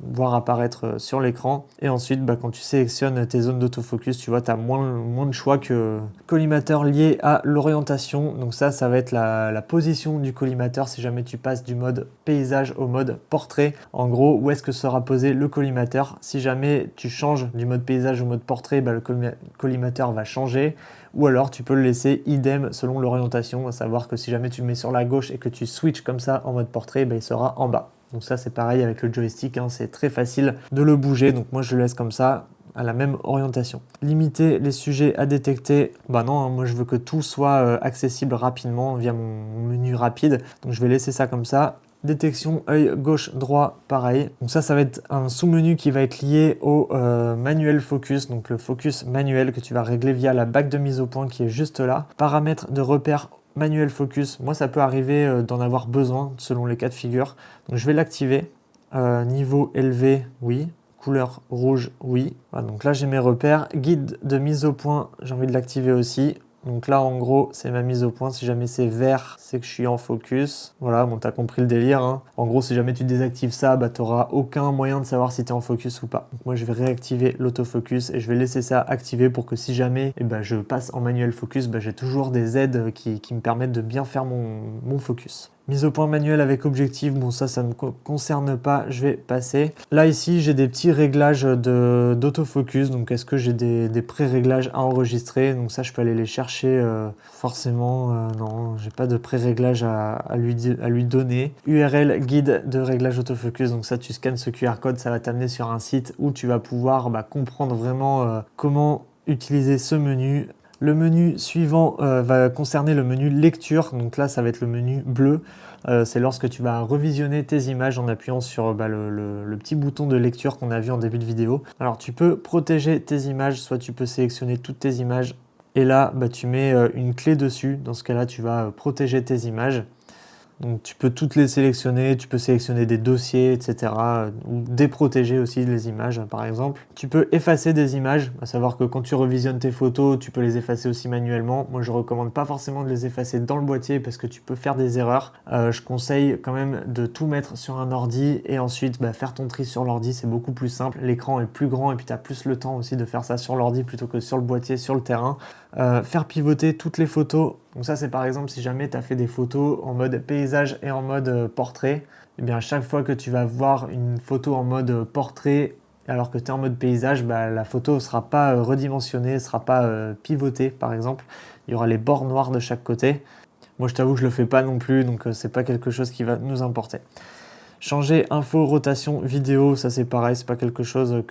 voir apparaître sur l'écran. Et ensuite, quand tu sélectionnes tes zones d'autofocus, tu vois, tu as moins de choix que collimateur lié à l'orientation. Donc ça va être la position du collimateur si jamais tu passes du mode paysage au mode portrait. En gros, où est-ce que sera posé le collimateur? Si jamais tu changes du mode paysage au mode portrait, le collimateur va changer. Ou alors tu peux le laisser idem selon l'orientation, à savoir que si jamais tu le mets sur la gauche et que tu switches comme ça en mode portrait, il sera en bas. Donc ça c'est pareil avec le joystick, c'est très facile de le bouger, donc moi je le laisse comme ça à la même orientation. Limiter les sujets à détecter, non, moi je veux que tout soit accessible rapidement via mon menu rapide, donc je vais laisser ça comme ça. Détection œil gauche-droit, pareil. Donc ça va être un sous-menu qui va être lié au manuel focus, donc le focus manuel que tu vas régler via la bague de mise au point qui est juste là. Paramètres de repère manuel focus, moi ça peut arriver d'en avoir besoin selon les cas de figure. Donc je vais l'activer. Niveau élevé, oui. Couleur rouge, oui. Voilà, donc là j'ai mes repères. Guide de mise au point, j'ai envie de l'activer aussi. Donc là, en gros, c'est ma mise au point. Si jamais c'est vert, c'est que je suis en focus. Voilà, t'as compris le délire. En gros, si jamais tu désactives ça, t'auras aucun moyen de savoir si tu es en focus ou pas. Donc moi, je vais réactiver l'autofocus et je vais laisser ça activé pour que si jamais je passe en manuel focus, j'ai toujours des aides qui me permettent de bien faire mon focus. Mise au point manuel avec objectif, ça ne me concerne pas, je vais passer. Là ici, j'ai des petits réglages d'autofocus, donc est-ce que j'ai des pré-réglages à enregistrer? Donc ça, je peux aller les chercher forcément. Non, j'ai pas de pré-réglage à lui donner. URL guide de réglage autofocus, donc ça, tu scannes ce QR code, ça va t'amener sur un site où tu vas pouvoir comprendre vraiment comment utiliser ce menu. Le menu suivant va concerner le menu lecture, donc là ça va être le menu bleu, c'est lorsque tu vas revisionner tes images en appuyant sur le petit bouton de lecture qu'on a vu en début de vidéo. Alors tu peux protéger tes images, soit tu peux sélectionner toutes tes images et là tu mets une clé dessus, dans ce cas-là tu vas protéger tes images. Donc tu peux toutes les sélectionner, tu peux sélectionner des dossiers, etc. Ou déprotéger aussi les images par exemple. Tu peux effacer des images, à savoir que quand tu revisionnes tes photos, tu peux les effacer aussi manuellement. Moi je recommande pas forcément de les effacer dans le boîtier parce que tu peux faire des erreurs. Je conseille quand même de tout mettre sur un ordi et ensuite faire ton tri sur l'ordi, c'est beaucoup plus simple. L'écran est plus grand et puis tu as plus le temps aussi de faire ça sur l'ordi plutôt que sur le boîtier, sur le terrain. Faire pivoter toutes les photos. Donc ça c'est par exemple si jamais tu as fait des photos en mode paysage et en mode portrait, et bien à chaque fois que tu vas voir une photo en mode portrait alors que tu es en mode paysage, la photo ne sera pas redimensionnée, ne sera pas pivotée par exemple. Il y aura les bords noirs de chaque côté. Moi je t'avoue que je le fais pas non plus, donc c'est pas quelque chose qui va nous importer. Changer info, rotation, vidéo, ça c'est pareil, c'est pas quelque chose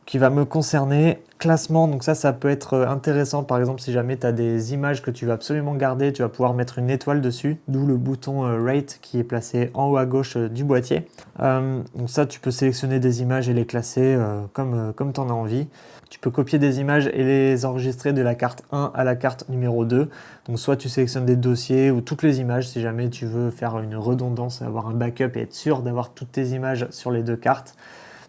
qui va me concerner. Classement, donc ça peut être intéressant par exemple si jamais tu as des images que tu veux absolument garder, tu vas pouvoir mettre une étoile dessus, d'où le bouton Rate qui est placé en haut à gauche du boîtier. Donc ça tu peux sélectionner des images et les classer comme tu en as envie. Tu peux copier des images et les enregistrer de la carte 1 à la carte numéro 2. Donc soit tu sélectionnes des dossiers ou toutes les images si jamais tu veux faire une redondance, avoir un backup et être sûr d'avoir toutes tes images sur les deux cartes.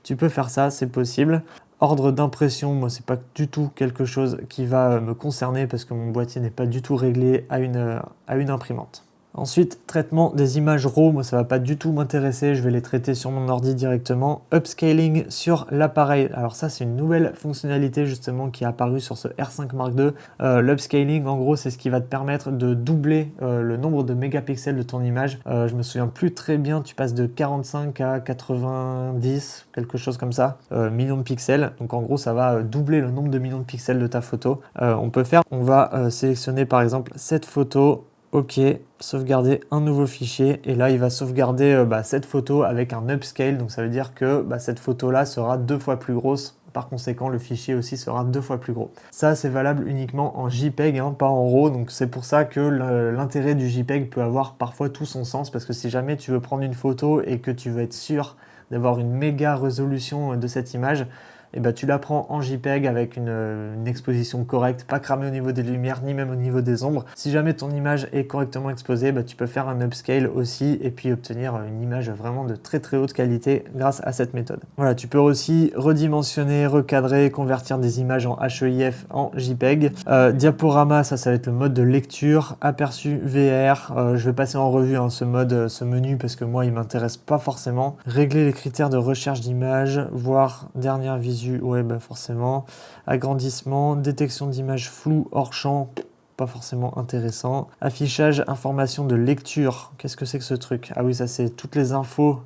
Tu peux faire ça, c'est possible. Ordre d'impression, moi c'est pas du tout quelque chose qui va me concerner parce que mon boîtier n'est pas du tout réglé à une imprimante. Ensuite, traitement des images RAW, moi ça va pas du tout m'intéresser, je vais les traiter sur mon ordi directement. Upscaling sur l'appareil, alors ça c'est une nouvelle fonctionnalité justement qui est apparue sur ce R5 Mark II. L'upscaling en gros c'est ce qui va te permettre de doubler le nombre de mégapixels de ton image. Je me souviens plus très bien, tu passes de 45 à 90, quelque chose comme ça, millions de pixels. Donc en gros ça va doubler le nombre de millions de pixels de ta photo. On va sélectionner par exemple cette photo. Ok, sauvegarder un nouveau fichier et là il va sauvegarder cette photo avec un upscale, donc ça veut dire que cette photo là sera 2 fois plus grosse, par conséquent le fichier aussi sera 2 fois plus gros. Ça c'est valable uniquement en JPEG, pas en RAW, donc c'est pour ça que l'intérêt du JPEG peut avoir parfois tout son sens, parce que si jamais tu veux prendre une photo et que tu veux être sûr d'avoir une méga résolution de cette image, et bah, tu la prends en JPEG avec une exposition correcte, pas cramée au niveau des lumières ni même au niveau des ombres. Si jamais ton image est correctement exposée, bah, tu peux faire un upscale aussi et puis obtenir une image vraiment de très très haute qualité grâce à cette méthode. Voilà, tu peux aussi redimensionner, recadrer, convertir des images en HEIF en JPEG. Diaporama, ça va être le mode de lecture. Aperçu VR, je vais passer en revue ce menu parce que moi il m'intéresse pas forcément. Régler les critères de recherche d'images, voir dernière visu, ouais bah forcément. Agrandissement, détection d'images floues hors champ, pas forcément intéressant. Affichage, information de lecture. Qu'est-ce que c'est que ce truc? Ah oui, ça c'est toutes les infos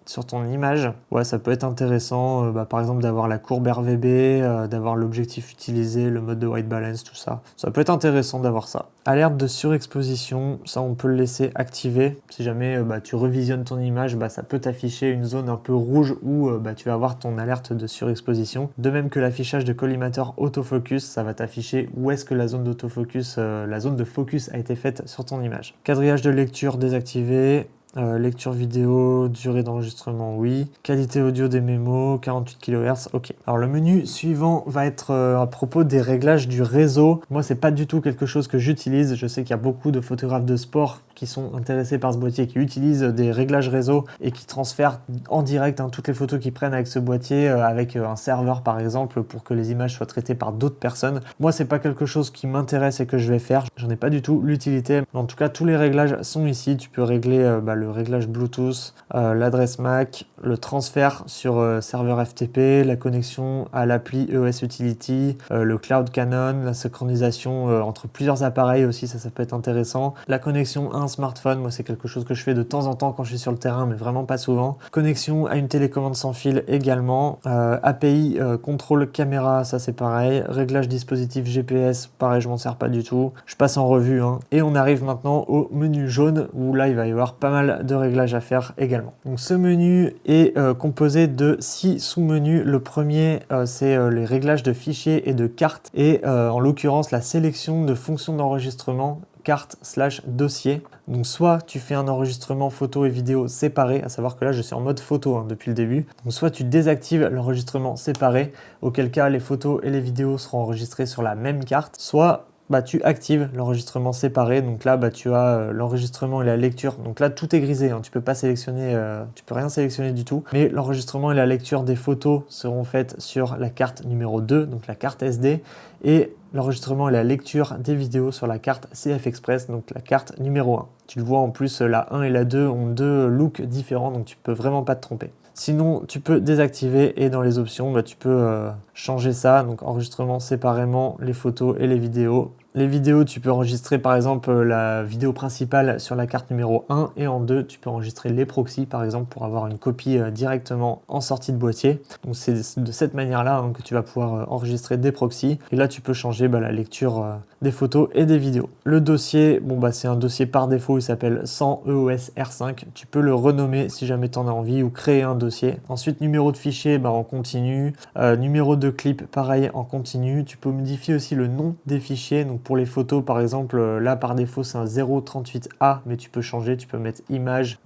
sur ton image. Ouais, ça peut être intéressant, par exemple d'avoir la courbe RVB, d'avoir l'objectif utilisé, le mode de white balance, tout ça. Ça peut être intéressant d'avoir ça. Alerte de surexposition, ça on peut le laisser activer. Si jamais tu revisionnes ton image, ça peut t'afficher une zone un peu rouge où tu vas avoir ton alerte de surexposition. De même que l'affichage de collimateur autofocus, ça va t'afficher où est-ce que la zone d'autofocus, la zone de focus a été faite sur ton image. Quadrillage de lecture désactivé. Lecture vidéo, durée d'enregistrement, oui. Qualité audio des mémos, 48 kHz, ok. Alors le menu suivant va être à propos des réglages du réseau. Moi, c'est pas du tout quelque chose que j'utilise. Je sais qu'il y a beaucoup de photographes de sport qui sont intéressés par ce boîtier, qui utilisent des réglages réseau et qui transfèrent en direct toutes les photos qu'ils prennent avec ce boîtier, avec un serveur par exemple, pour que les images soient traitées par d'autres personnes. Moi, c'est pas quelque chose qui m'intéresse et que je vais faire. J'en ai pas du tout l'utilité. En tout cas, tous les réglages sont ici. Tu peux régler le réglage Bluetooth, l'adresse MAC, le transfert sur serveur FTP, la connexion à l'appli EOS Utility, le Cloud Canon, la synchronisation entre plusieurs appareils aussi, ça peut être intéressant. La connexion à un smartphone, moi c'est quelque chose que je fais de temps en temps quand je suis sur le terrain, mais vraiment pas souvent. Connexion à une télécommande sans fil également. API contrôle caméra, ça c'est pareil. Réglage dispositif GPS, pareil, je m'en sers pas du tout. Je passe en revue. Et on arrive maintenant au menu jaune où là il va y avoir pas mal de réglages à faire également. Donc ce menu est composé de 6 sous-menus. Le premier c'est les réglages de fichiers et de cartes et en l'occurrence la sélection de fonctions d'enregistrement carte/dossier. Donc soit tu fais un enregistrement photo et vidéo séparé, à savoir que là je suis en mode photo depuis le début. Donc soit tu désactives l'enregistrement séparé, auquel cas les photos et les vidéos seront enregistrées sur la même carte, soit tu actives l'enregistrement séparé. Donc là, tu as l'enregistrement et la lecture. Donc là, tout est grisé. Tu peux pas sélectionner, tu peux rien sélectionner du tout. Mais l'enregistrement et la lecture des photos seront faites sur la carte numéro 2, donc la carte SD. Et l'enregistrement et la lecture des vidéos sur la carte CF Express, donc la carte numéro 1. Tu le vois en plus, la 1 et la 2 ont deux looks différents, donc tu peux vraiment pas te tromper. Sinon, tu peux désactiver et dans les options, tu peux changer ça. Donc enregistrement séparément, les photos et les vidéos. Les vidéos, tu peux enregistrer par exemple la vidéo principale sur la carte numéro 1 et en 2, tu peux enregistrer les proxys par exemple pour avoir une copie directement en sortie de boîtier. Donc c'est de cette manière-là que tu vas pouvoir enregistrer des proxys. Et là, tu peux changer la lecture des photos et des vidéos. Le dossier, c'est un dossier par défaut, il s'appelle 100 EOS R5. Tu peux le renommer si jamais tu en as envie ou créer un dossier. Ensuite, numéro de fichier en continu. Numéro de clip, pareil en continu. Tu peux modifier aussi le nom des fichiers. Donc pour les photos, par exemple, là par défaut c'est un 038A, mais tu peux changer, tu peux mettre image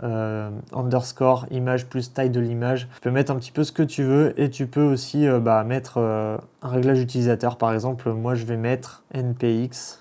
underscore image plus taille de l'image. Tu peux mettre un petit peu ce que tu veux et tu peux aussi mettre un réglage utilisateur. Par exemple, moi je vais mettre NPX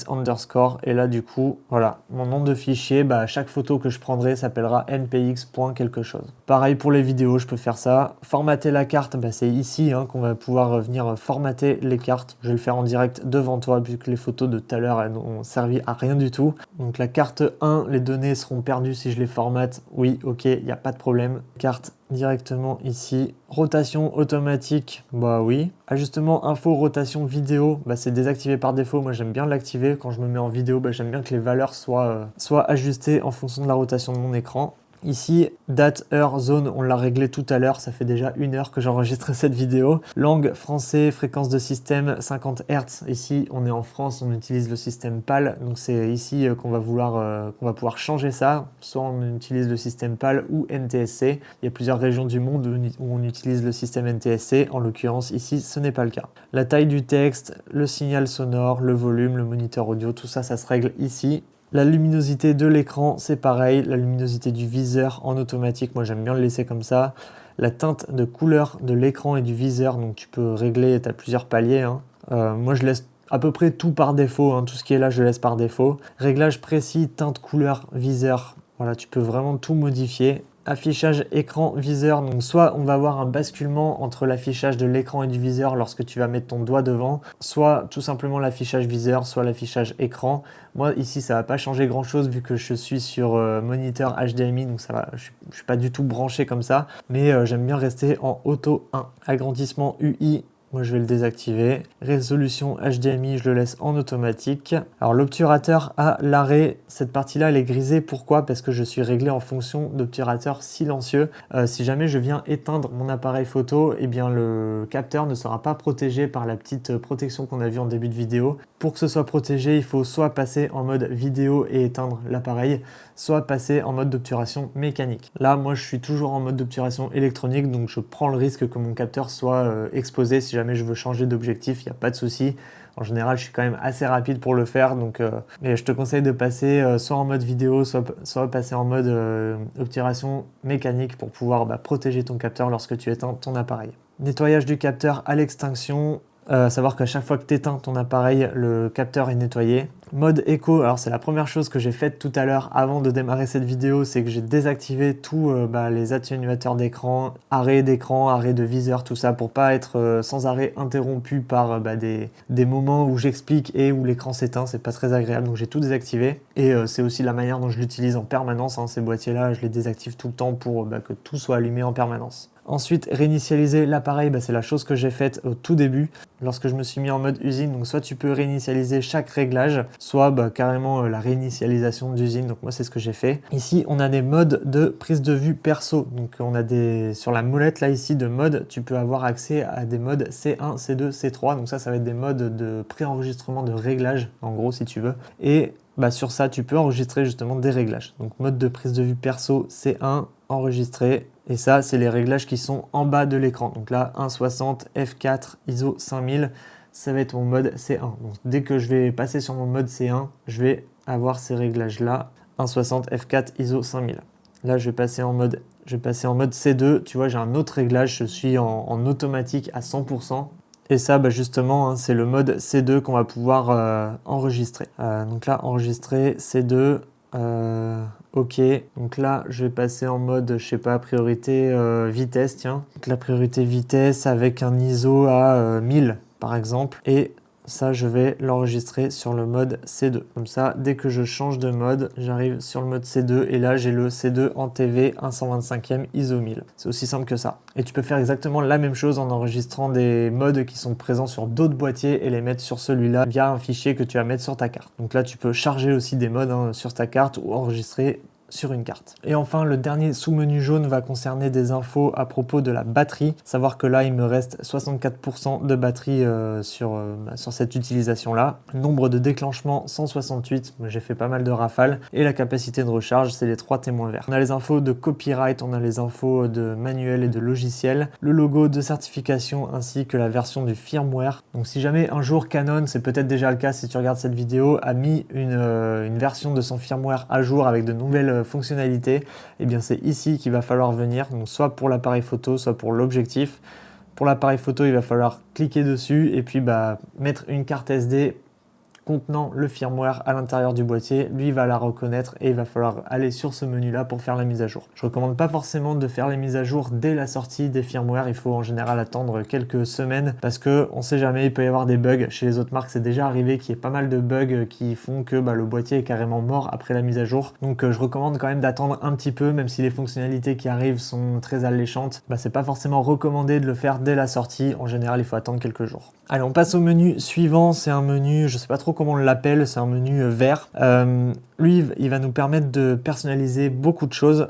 underscore et là du coup voilà mon nom de fichier, chaque photo que je prendrai s'appellera npx. quelque chose. Pareil pour les vidéos, je peux faire ça. Formater la carte, c'est ici qu'on va pouvoir venir formater les cartes. Je vais le faire en direct devant toi vu que les photos de tout à l'heure elles n'ont servi à rien du tout. Donc la carte 1, les données seront perdues si je les formate. Oui, ok, il n'y a pas de problème. Carte directement ici. Rotation automatique, oui. Ajustement info rotation vidéo, c'est désactivé par défaut. Moi j'aime bien l'activer quand je me mets en vidéo. J'aime bien que les valeurs soient ajustées en fonction de la rotation de mon écran. Ici, date, heure, zone, on l'a réglé tout à l'heure, ça fait déjà 1 heure que j'enregistre cette vidéo. Langue, français, fréquence de système, 50 Hz. Ici, on est en France, on utilise le système PAL, donc c'est ici qu'on va pouvoir changer ça. Soit on utilise le système PAL ou NTSC. Il y a plusieurs régions du monde où on utilise le système NTSC. En l'occurrence, ici, ce n'est pas le cas. La taille du texte, le signal sonore, le volume, le moniteur audio, tout ça, ça se règle ici. La luminosité de l'écran, c'est pareil. La luminosité du viseur en automatique, moi j'aime bien le laisser comme ça. la teinte de couleur de l'écran et du viseur, donc tu peux régler, tu as plusieurs paliers, hein. Moi je laisse à peu près tout par défaut, hein. Tout ce qui est là je laisse par défaut. Réglage précis, teinte, couleur, viseur, voilà, tu peux vraiment tout modifier. Affichage écran viseur, donc soit on va avoir un basculement entre l'affichage de l'écran et du viseur lorsque tu vas mettre ton doigt devant, soit tout simplement l'affichage viseur, soit l'affichage écran. Moi ici ça va pas changer grand chose vu que je suis sur moniteur HDMI, donc ça va, je suis pas du tout branché comme ça, mais j'aime bien rester en auto 1. Agrandissement UI, moi je vais le désactiver. Résolution HDMI, je le laisse en automatique. Alors l'obturateur à l'arrêt, cette partie-là elle est grisée. Pourquoi? Parce que je suis réglé en fonction d'obturateur silencieux. Si jamais je viens éteindre mon appareil photo, eh bien le capteur ne sera pas protégé par la petite protection qu'on a vue en début de vidéo. Pour que ce soit protégé, il faut soit passer en mode vidéo et éteindre l'appareil, soit passer en mode d'obturation mécanique. Là, moi je suis toujours en mode d'obturation électronique, donc je prends le risque que mon capteur soit exposé. Si jamais je veux changer d'objectif, il n'y a pas de souci. En général, je suis quand même assez rapide pour le faire, donc mais je te conseille de passer soit en mode vidéo, soit passer en mode obturation mécanique pour pouvoir protéger ton capteur lorsque tu éteins ton appareil. Nettoyage du capteur à l'extinction. Savoir qu'à chaque fois que tu éteins ton appareil, le capteur est nettoyé. Mode écho, alors c'est la première chose que j'ai faite tout à l'heure avant de démarrer cette vidéo, c'est que j'ai désactivé tous les atténuateurs d'écran, arrêt d'écran, arrêt de viseur, tout ça pour pas être sans arrêt interrompu par des moments où j'explique et où l'écran s'éteint, c'est pas très agréable, donc j'ai tout désactivé. Et c'est aussi la manière dont je l'utilise en permanence, hein, ces boîtiers-là, je les désactive tout le temps pour que tout soit allumé en permanence. Ensuite, réinitialiser l'appareil, c'est la chose que j'ai faite au tout début, lorsque je me suis mis en mode usine. Donc soit tu peux réinitialiser chaque réglage, soit carrément la réinitialisation d'usine. Donc moi c'est ce que j'ai fait. Ici on a des modes de prise de vue perso. Donc on a sur la molette là ici de mode, tu peux avoir accès à des modes C1, C2, C3. Donc ça va être des modes de préenregistrement de réglage, en gros si tu veux. Et sur ça tu peux enregistrer justement des réglages. Donc mode de prise de vue perso C1, enregistrer. Et ça, c'est les réglages qui sont en bas de l'écran. Donc là, 1.60, f4, ISO 5000, ça va être mon mode C1. Donc dès que je vais passer sur mon mode C1, je vais avoir ces réglages-là, 1.60, f4, ISO 5000. Là, je vais passer en mode C2. Tu vois, j'ai un autre réglage, je suis en automatique à 100%. Et ça, justement, hein, c'est le mode C2 qu'on va pouvoir enregistrer. Donc là, enregistrer C2. Ok, donc là je vais passer en mode, je sais pas, priorité vitesse, tiens. Donc la priorité vitesse avec un ISO à 1000 par exemple. Et ça je vais l'enregistrer sur le mode C2. Comme ça, dès que je change de mode, j'arrive sur le mode C2 et là j'ai le C2 en TV 125e ISO 1000. C'est aussi simple que ça. Et tu peux faire exactement la même chose en enregistrant des modes qui sont présents sur d'autres boîtiers et les mettre sur celui-là via un fichier que tu vas mettre sur ta carte. Donc là tu peux charger aussi des modes sur ta carte ou enregistrer sur une carte. Et enfin, le dernier sous-menu jaune va concerner des infos à propos de la batterie. Savoir que là, il me reste 64% de batterie sur cette utilisation-là. Nombre de déclenchements, 168. J'ai fait pas mal de rafales. Et la capacité de recharge, c'est les 3 témoins verts. On a les infos de copyright, on a les infos de manuel et de logiciel, le logo de certification ainsi que la version du firmware. Donc si jamais un jour Canon, c'est peut-être déjà le cas si tu regardes cette vidéo, a mis une version de son firmware à jour avec de nouvelles fonctionnalités, et bien c'est ici qu'il va falloir venir, donc soit pour l'appareil photo, soit pour l'objectif. Pour l'appareil photo, il va falloir cliquer dessus et puis mettre une carte SD contenant le firmware à l'intérieur du boîtier. Lui, il va la reconnaître et il va falloir aller sur ce menu-là pour faire la mise à jour. Je recommande pas forcément de faire les mises à jour dès la sortie des firmware. Il faut en général attendre quelques semaines parce que on sait jamais, il peut y avoir des bugs. Chez les autres marques, c'est déjà arrivé qu'il y ait pas mal de bugs qui font que le boîtier est carrément mort après la mise à jour. Donc je recommande quand même d'attendre un petit peu, même si les fonctionnalités qui arrivent sont très alléchantes. C'est pas forcément recommandé de le faire dès la sortie. En général, il faut attendre quelques jours. Allez, on passe au menu suivant. C'est un menu, je sais pas trop comment on l'appelle, c'est un menu vert. Lui, il va nous permettre de personnaliser beaucoup de choses.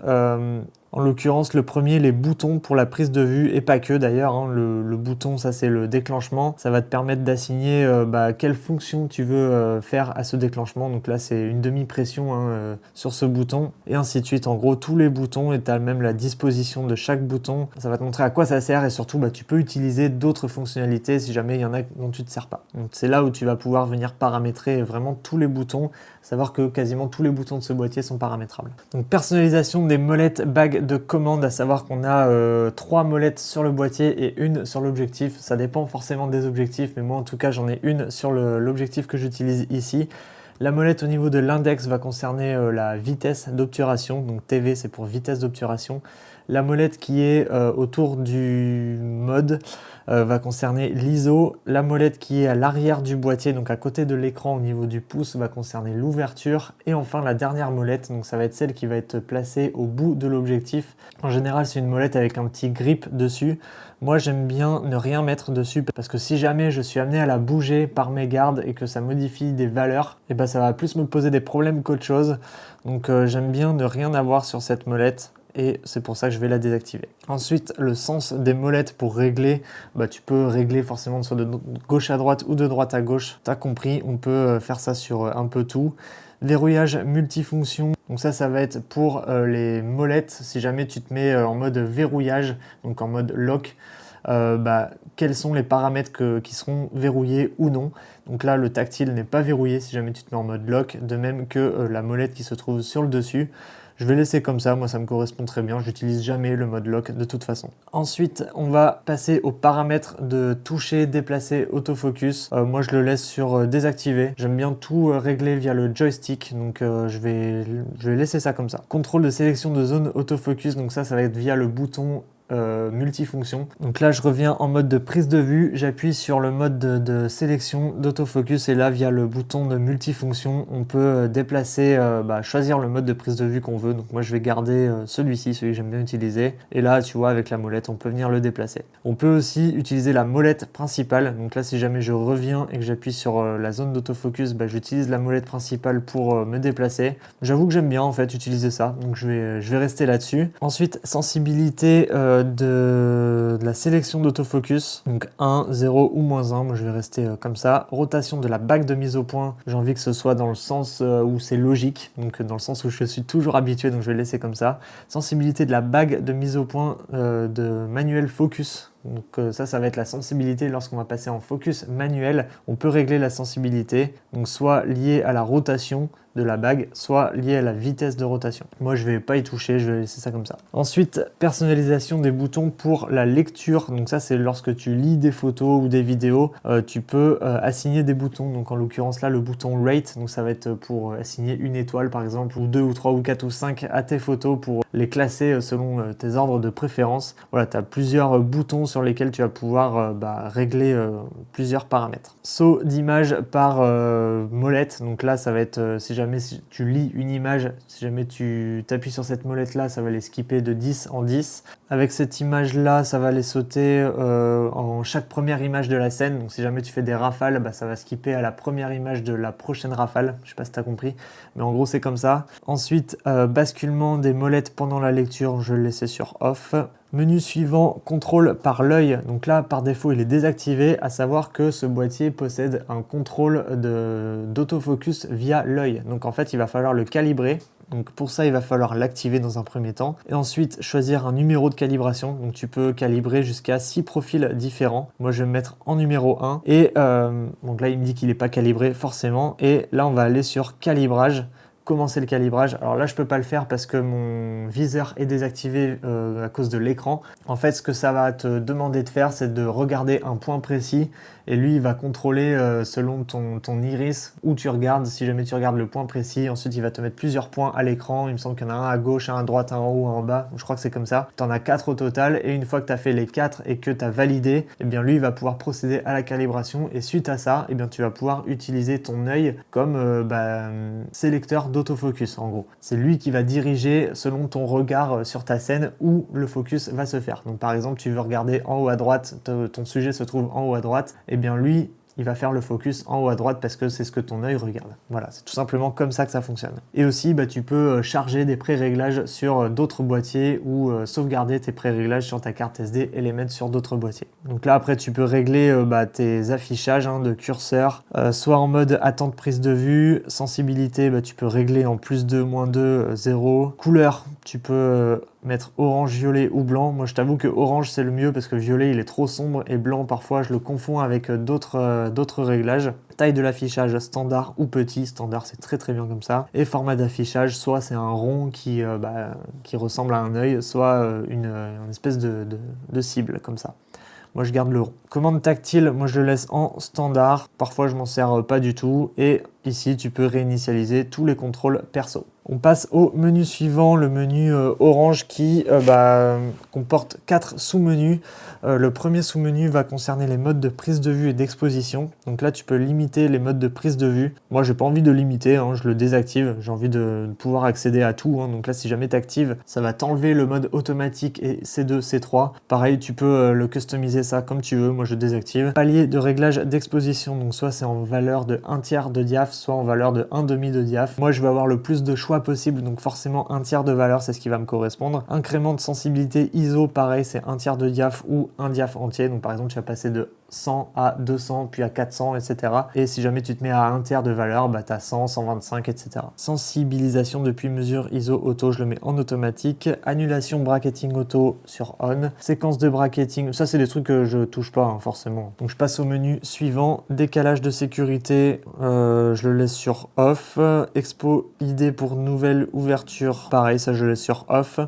En l'occurrence, le premier, les boutons pour la prise de vue, et pas que d'ailleurs, hein. Le bouton, ça c'est le déclenchement. Ça va te permettre d'assigner quelle fonction tu veux faire à ce déclenchement. Donc là, c'est une demi-pression sur ce bouton, et ainsi de suite. En gros, tous les boutons, et tu as même la disposition de chaque bouton. Ça va te montrer à quoi ça sert, et surtout, tu peux utiliser d'autres fonctionnalités si jamais il y en a dont tu ne te sers pas. Donc c'est là où tu vas pouvoir venir paramétrer vraiment tous les boutons. Savoir que quasiment tous les boutons de ce boîtier sont paramétrables. Donc personnalisation des molettes bagues de commandes, à savoir qu'on a 3 molettes sur le boîtier et une sur l'objectif. Ça dépend forcément des objectifs, mais moi en tout cas j'en ai une sur l'objectif que j'utilise ici. La molette au niveau de l'index va concerner la vitesse d'obturation, donc TV c'est pour vitesse d'obturation. La molette qui est autour du mode va concerner l'ISO. La molette qui est à l'arrière du boîtier, donc à côté de l'écran au niveau du pouce, va concerner l'ouverture. Et enfin la dernière molette, donc ça va être celle qui va être placée au bout de l'objectif. En général c'est une molette avec un petit grip dessus. Moi j'aime bien ne rien mettre dessus parce que si jamais je suis amené à la bouger par mégarde et que ça modifie des valeurs, et ben ça va plus me poser des problèmes qu'autre chose. Donc j'aime bien ne rien avoir sur cette molette. Et c'est pour ça que je vais la désactiver. Ensuite, le sens des molettes pour régler, tu peux régler forcément soit de gauche à droite ou de droite à gauche. T'as compris, on peut faire ça sur un peu tout. Verrouillage multifonction, donc ça va être pour les molettes. Si jamais tu te mets en mode verrouillage, donc en mode lock, quels sont les paramètres qui seront verrouillés ou non. Donc là, le tactile n'est pas verrouillé si jamais tu te mets en mode lock, de même que la molette qui se trouve sur le dessus. Je vais laisser comme ça, moi ça me correspond très bien, j'utilise jamais le mode lock de toute façon. Ensuite, on va passer aux paramètres de toucher, déplacer, autofocus. Moi je le laisse sur désactiver. J'aime bien tout régler via le joystick, donc je vais laisser ça comme ça. Contrôle de sélection de zone autofocus, donc ça va être via le bouton multifonction. Donc là je reviens en mode de prise de vue, j'appuie sur le mode de sélection d'autofocus et là via le bouton de multifonction on peut déplacer, choisir le mode de prise de vue qu'on veut. Donc moi je vais garder celui-ci, celui que j'aime bien utiliser, et là tu vois avec la molette on peut venir le déplacer. On peut aussi utiliser la molette principale, donc là si jamais je reviens et que j'appuie sur la zone d'autofocus, j'utilise la molette principale pour me déplacer. J'avoue que j'aime bien en fait utiliser ça, donc je vais rester là-dessus. Ensuite sensibilité de la sélection d'autofocus, donc 1, 0 ou -1, moi je vais rester comme ça. Rotation de la bague de mise au point, j'ai envie que ce soit dans le sens où c'est logique, donc dans le sens où je suis toujours habitué, donc je vais laisser comme ça. Sensibilité de la bague de mise au point de manuel focus. Donc ça va être la sensibilité lorsqu'on va passer en focus manuel. On peut régler la sensibilité, donc soit liée à la rotation de la bague, soit liée à la vitesse de rotation. Moi je vais pas y toucher, je vais laisser ça comme ça. Ensuite, personnalisation des boutons pour la lecture. Donc ça c'est lorsque tu lis des photos ou des vidéos, tu peux assigner des boutons. Donc en l'occurrence là le bouton rate, donc ça va être pour assigner une étoile par exemple, ou 2 ou 3 ou 4 ou 5 à tes photos pour les classer selon tes ordres de préférence. Voilà, tu as plusieurs boutons sur lesquels tu vas pouvoir régler plusieurs paramètres. Saut d'image par molette, donc là ça va être si jamais tu lis une image, si jamais tu t'appuies sur cette molette là, ça va les skipper de 10 en 10. Avec cette image là, ça va les sauter en chaque première image de la scène, donc si jamais tu fais des rafales, ça va skipper à la première image de la prochaine rafale. Je sais pas si tu as compris, mais en gros c'est comme ça. Ensuite, basculement des molettes pendant la lecture, je vais le laisser sur off. Menu suivant, contrôle par l'œil. Donc là, par défaut, il est désactivé, à savoir que ce boîtier possède un contrôle d'autofocus via l'œil. Donc en fait, il va falloir le calibrer. Donc pour ça, il va falloir l'activer dans un premier temps. Et ensuite, choisir un numéro de calibration. Donc tu peux calibrer jusqu'à 6 profils différents. Moi, je vais me mettre en numéro 1. Et donc là, il me dit qu'il n'est pas calibré forcément. Et là, on va aller sur calibrage. Commencer le calibrage. Alors là, je peux pas le faire parce que mon viseur est désactivé à cause de l'écran. En fait, ce que ça va te demander de faire, c'est de regarder un point précis et lui, il va contrôler selon ton iris où tu regardes. Si jamais tu regardes le point précis, ensuite, il va te mettre plusieurs points à l'écran. Il me semble qu'il y en a un à gauche, un à droite, un en haut, un en bas. Je crois que c'est comme ça. Tu en as 4 au total et une fois que tu as fait les 4 et que tu as validé, eh bien lui, il va pouvoir procéder à la calibration et suite à ça, eh bien, tu vas pouvoir utiliser ton œil comme sélecteur d'autofocus en gros. C'est lui qui va diriger selon ton regard sur ta scène où le focus va se faire. Donc par exemple, tu veux regarder en haut à droite, ton sujet se trouve en haut à droite, et bien lui, il va faire le focus en haut à droite parce que c'est ce que ton œil regarde. Voilà, c'est tout simplement comme ça que ça fonctionne. Et aussi, tu peux charger des pré-réglages sur d'autres boîtiers ou sauvegarder tes pré-réglages sur ta carte SD et les mettre sur d'autres boîtiers. Donc là, après, tu peux régler tes affichages de curseur, soit en mode attente prise de vue, sensibilité, tu peux régler en +2, -2, 0. Couleur, tu peux mettre orange, violet ou blanc. Moi je t'avoue que orange c'est le mieux parce que violet il est trop sombre et blanc parfois je le confonds avec d'autres réglages. Taille de l'affichage standard ou petit, standard c'est très très bien comme ça. Et format d'affichage, soit c'est un rond qui ressemble à un œil, soit une espèce de cible comme ça. Moi je garde le rond. Commande tactile, moi je le laisse en standard. Parfois je m'en sers pas du tout. Et ici tu peux réinitialiser tous les contrôles perso. On passe au menu suivant, le menu orange qui comporte 4 sous-menus. Le premier sous-menu va concerner les modes de prise de vue et d'exposition. Donc là tu peux limiter les modes de prise de vue. Moi j'ai pas envie de limiter, hein, je le désactive. J'ai envie de pouvoir accéder à tout. Hein. Donc là si jamais tu actives, ça va t'enlever le mode automatique et C2, C3. Pareil, tu peux le customiser ça comme tu veux. Moi je désactive. Palier de réglage d'exposition, donc soit c'est en valeur de 1/3 de diaph, soit en valeur de 1/2 de diaph. Moi je vais avoir le plus de choix possible, donc forcément 1/3 de valeur c'est ce qui va me correspondre. Incrément de sensibilité ISO, pareil c'est 1/3 de diaph ou un diaph entier, donc par exemple tu vas passer de 100 à 200 puis à 400 etc. Et si jamais tu te mets à 1/3 de valeur, bah tu as 100, 125 etc. Sensibilisation depuis mesure ISO auto, je le mets en automatique. Annulation bracketing auto sur on. Séquence de bracketing, ça c'est des trucs que je touche pas hein, forcément. Donc je passe au menu suivant. Décalage de sécurité, je le laisse sur off. Expo ID pour nouvelle ouverture, pareil ça je le laisse sur off.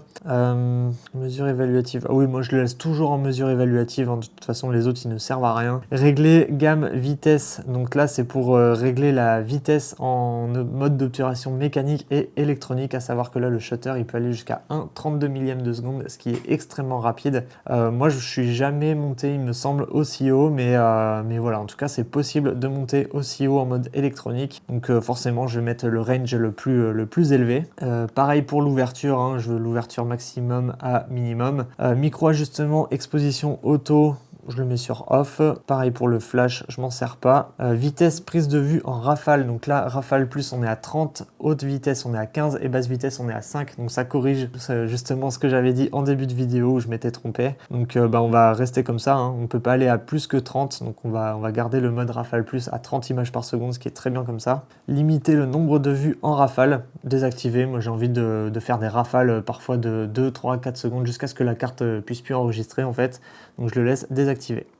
Mesure évaluative, ah oui moi je le laisse toujours en mesure évaluative, hein. De toute façon les autres ils ne servent à rien. Régler gamme vitesse, donc là c'est pour régler la vitesse en mode d'obturation mécanique et électronique, à savoir que là le shutter il peut aller jusqu'à 1/32 millième de seconde, ce qui est extrêmement rapide. Moi je suis jamais monté il me semble aussi haut, mais voilà, en tout cas c'est possible de monter aussi haut en mode électronique, donc forcément je vais mettre le range le plus élevé. Pareil pour l'ouverture, hein, je veux l'ouverture maximum à minimum. Micro ajustement exposition auto, je le mets sur off. Pareil pour le flash, je m'en sers pas. Vitesse prise de vue en rafale, donc là rafale plus on est à 30, haute vitesse on est à 15 et basse vitesse on est à 5, donc ça corrige justement ce que j'avais dit en début de vidéo où je m'étais trompé. Donc on va rester comme ça, hein. On peut pas aller à plus que 30, donc on va garder le mode rafale plus à 30 images par seconde, ce qui est très bien comme ça. Limiter le nombre de vues en rafale, désactiver. Moi j'ai envie de faire des rafales parfois de 2, 3, 4 secondes jusqu'à ce que la carte puisse plus enregistrer en fait, donc je le laisse désactiver.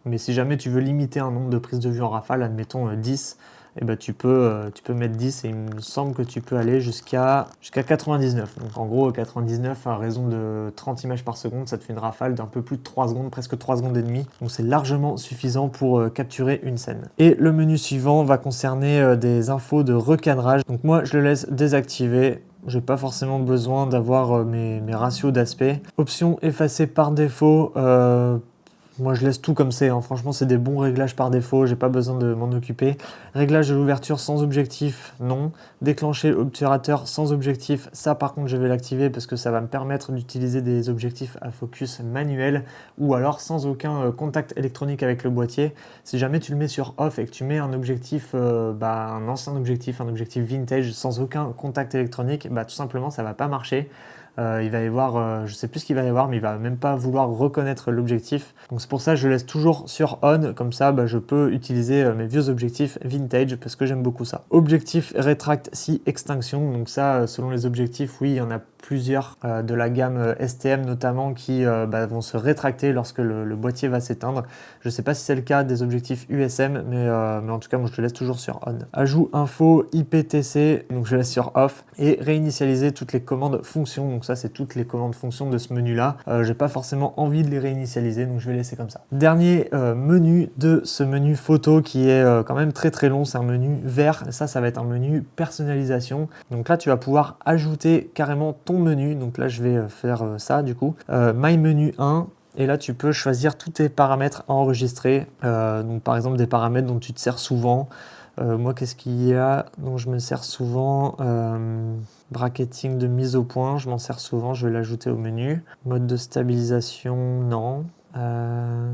Mais si jamais tu veux limiter un nombre de prises de vue en rafale, admettons 10, et ben tu peux mettre 10 et il me semble que tu peux aller jusqu'à 99. Donc en gros 99 à raison de 30 images par seconde, ça te fait une rafale d'un peu plus de 3 secondes, presque 3 secondes et demie. Donc c'est largement suffisant pour capturer une scène. Et le menu suivant va concerner des infos de recadrage. Donc moi je le laisse désactiver. J'ai pas forcément besoin d'avoir mes ratios d'aspect. Option effacer par défaut. Moi je laisse tout comme c'est, hein. Franchement c'est des bons réglages par défaut, j'ai pas besoin de m'en occuper. Réglage de l'ouverture sans objectif, non. Déclencher obturateur sans objectif, ça par contre je vais l'activer parce que ça va me permettre d'utiliser des objectifs à focus manuel ou alors sans aucun contact électronique avec le boîtier. Si jamais tu le mets sur off et que tu mets un objectif, un ancien objectif, un objectif vintage sans aucun contact électronique, tout simplement ça va pas marcher. Il va y avoir, je sais plus ce qu'il va y avoir, mais il va même pas vouloir reconnaître l'objectif. Donc c'est pour ça que je laisse toujours sur on, comme ça je peux utiliser mes vieux objectifs vintage parce que j'aime beaucoup ça. Objectif rétract si extinction, donc ça selon les objectifs, oui il y en a plusieurs de la gamme STM notamment qui vont se rétracter lorsque le boîtier va s'éteindre. Je sais pas si c'est le cas des objectifs USM, mais en tout cas moi je le laisse toujours sur on. Ajout info IPTC, donc je laisse sur off et réinitialiser toutes les commandes fonctions. Donc ça c'est toutes les commandes fonctions de ce menu là. J'ai pas forcément envie de les réinitialiser, donc je vais laisser comme ça. Dernier menu de ce menu photo qui est quand même très très long, c'est un menu vert. Ça va être un menu personnalisation. Donc là tu vas pouvoir ajouter carrément ton menu. Donc là je vais faire ça du coup. My menu 1. Et là, tu peux choisir tous tes paramètres à enregistrer. Donc, par exemple, des paramètres dont tu te sers souvent. Moi, qu'est-ce qu'il y a dont je me sers souvent? Bracketing de mise au point, je m'en sers souvent. Je vais l'ajouter au menu. Mode de stabilisation, non.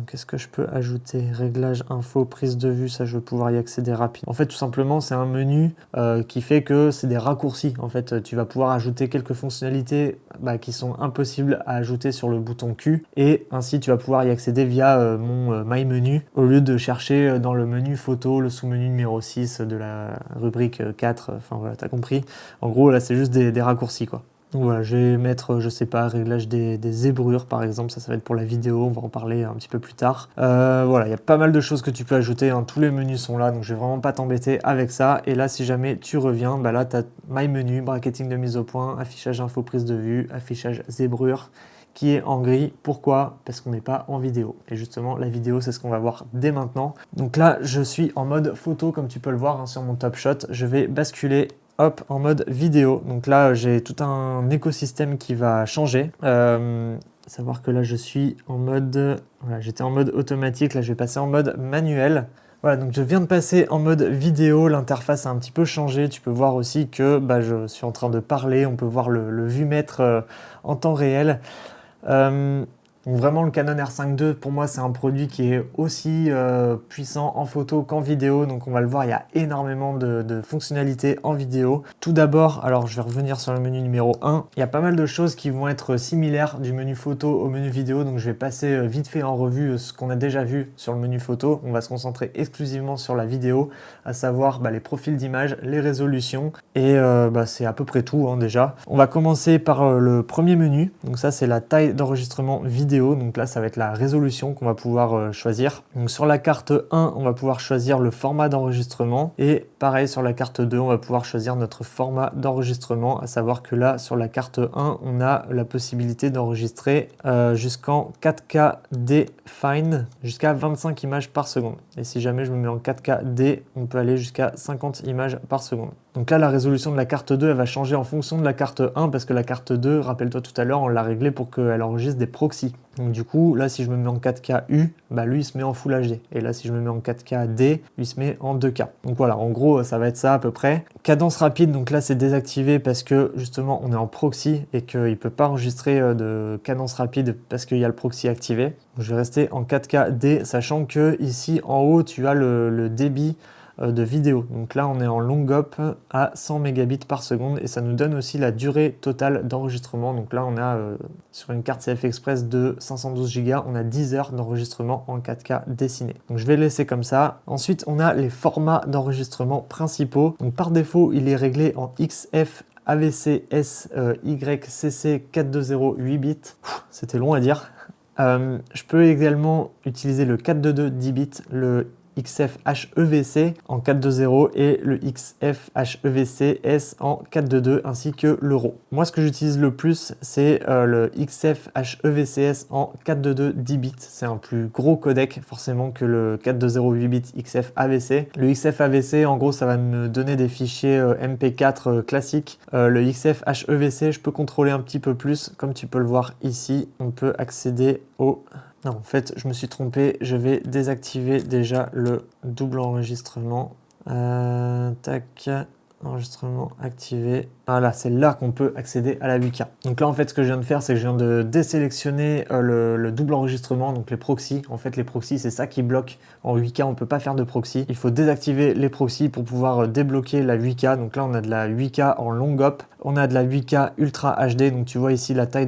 Qu'est-ce que je peux ajouter? Réglage info, prise de vue, ça je vais pouvoir y accéder rapidement. En fait tout simplement c'est un menu qui fait que c'est des raccourcis. En fait tu vas pouvoir ajouter quelques fonctionnalités qui sont impossibles à ajouter sur le bouton Q et ainsi tu vas pouvoir y accéder via mon My Menu au lieu de chercher dans le menu photo, le sous-menu numéro 6 de la rubrique 4, enfin voilà t'as compris. En gros là c'est juste des raccourcis quoi. Donc voilà, je vais mettre, je sais pas, réglage des zébrures par exemple, ça va être pour la vidéo, on va en parler un petit peu plus tard. Voilà, il y a pas mal de choses que tu peux ajouter, hein. Tous les menus sont là, donc je vais vraiment pas t'embêter avec ça. Et là, si jamais tu reviens, bah là, tu as My Menu, bracketing de mise au point, affichage info prise de vue, affichage zébrure, qui est en gris. Pourquoi? Parce qu'on n'est pas en vidéo. Et justement, la vidéo, c'est ce qu'on va voir dès maintenant. Donc là, je suis en mode photo, comme tu peux le voir, hein, sur mon Top Shot. Je vais basculer hop, en mode vidéo. Donc là, j'ai tout un écosystème qui va changer. Savoir que là, je suis en mode... Voilà, j'étais en mode automatique. Là, je vais passer en mode manuel. Voilà, donc je viens de passer en mode vidéo. L'interface a un petit peu changé. Tu peux voir aussi que je suis en train de parler. On peut voir le vumètre en temps réel. Donc vraiment le Canon R5 II pour moi c'est un produit qui est aussi puissant en photo qu'en vidéo, donc on va le voir, il y a énormément de fonctionnalités en vidéo. Tout d'abord, alors je vais revenir sur le menu numéro 1, il y a pas mal de choses qui vont être similaires du menu photo au menu vidéo, donc je vais passer vite fait en revue ce qu'on a déjà vu sur le menu photo. On va se concentrer exclusivement sur la vidéo, à savoir les profils d'image, les résolutions, et c'est à peu près tout hein, déjà. On va commencer par le premier menu, donc ça c'est la taille d'enregistrement vidéo. Donc là, ça va être la résolution qu'on va pouvoir choisir. Donc sur la carte 1, on va pouvoir choisir le format d'enregistrement. Et pareil, sur la carte 2, on va pouvoir choisir notre format d'enregistrement. À savoir que là, sur la carte 1, on a la possibilité d'enregistrer jusqu'en 4K D Fine, jusqu'à 25 images par seconde. Et si jamais je me mets en 4K D, on peut aller jusqu'à 50 images par seconde. Donc là, la résolution de la carte 2, elle va changer en fonction de la carte 1 parce que la carte 2, rappelle-toi tout à l'heure, on l'a réglée pour qu'elle enregistre des proxys. Donc du coup, là, si je me mets en 4K U, lui, il se met en Full HD. Et là, si je me mets en 4K D, lui, il se met en 2K. Donc voilà, en gros, ça va être ça à peu près. Cadence rapide, donc là, c'est désactivé parce que justement, on est en proxy et qu'il ne peut pas enregistrer de cadence rapide parce qu'il y a le proxy activé. Donc, je vais rester en 4K D, sachant que ici, en haut, tu as le débit de vidéo. Donc là, on est en long hop à 100 mégabits par seconde et ça nous donne aussi la durée totale d'enregistrement. Donc là, on a sur une carte CF Express de 512 Go, on a 10 heures d'enregistrement en 4K dessiné. Donc je vais laisser comme ça. Ensuite, on a les formats d'enregistrement principaux. Donc par défaut, il est réglé en XF AVC-S YCC 420 8 bits. C'était long à dire. Je peux également utiliser le 422 10 bits, le XF-HEVC en 420 et le XF-HEVC-S en 422 ainsi que l'Euro. Moi, ce que j'utilise le plus, c'est le XF-HEVC-S en 422 10 bits. C'est un plus gros codec forcément que le 420 8 bits XF-AVC. Le XF-AVC, en gros, ça va me donner des fichiers MP4 classiques. Le XF-HEVC, je peux contrôler un petit peu plus. Comme tu peux le voir ici, on peut accéder au... Non, en fait, je me suis trompé. Je vais désactiver déjà le double enregistrement. Tac, enregistrement activé. Voilà, c'est là qu'on peut accéder à la 8K. Donc là, en fait, ce que je viens de faire, c'est que je viens de désélectionner le double enregistrement, donc les proxys. En fait, les proxys, c'est ça qui bloque. En 8K, on ne peut pas faire de proxy. Il faut désactiver les proxys pour pouvoir débloquer la 8K. Donc là, on a de la 8K en long hop. On a de la 8K Ultra HD. Donc tu vois ici la taille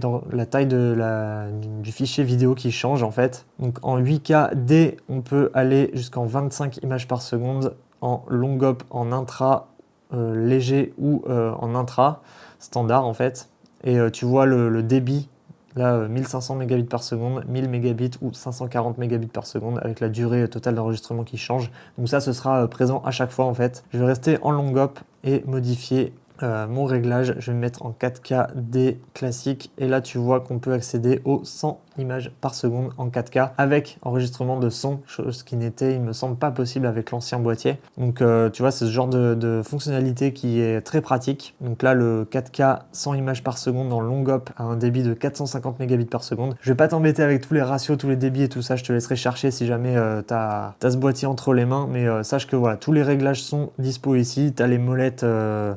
du fichier vidéo qui change en fait. Donc en 8K D, on peut aller jusqu'en 25 images par seconde. En long hop, en intra, léger ou en intra standard en fait, et tu vois le débit là 1500 mégabits par seconde, 1000 mégabits ou 540 mégabits par seconde avec la durée totale d'enregistrement qui change. Donc ça, ce sera présent à chaque fois en fait. Je vais rester en long hop et modifier mon réglage. Je vais me mettre en 4K D classique et là tu vois qu'on peut accéder aux 100 images par seconde en 4K avec enregistrement de son, chose qui n'était, il me semble, pas possible avec l'ancien boîtier. Donc tu vois, c'est ce genre de fonctionnalité qui est très pratique. Donc là, le 4K 100 images par seconde en long hop a un débit de 450 mégabits par seconde. Je vais pas t'embêter avec tous les ratios, tous les débits et tout ça, je te laisserai chercher si jamais t'as ce boîtier entre les mains, mais sache que voilà, tous les réglages sont dispo ici. Tu as les molettes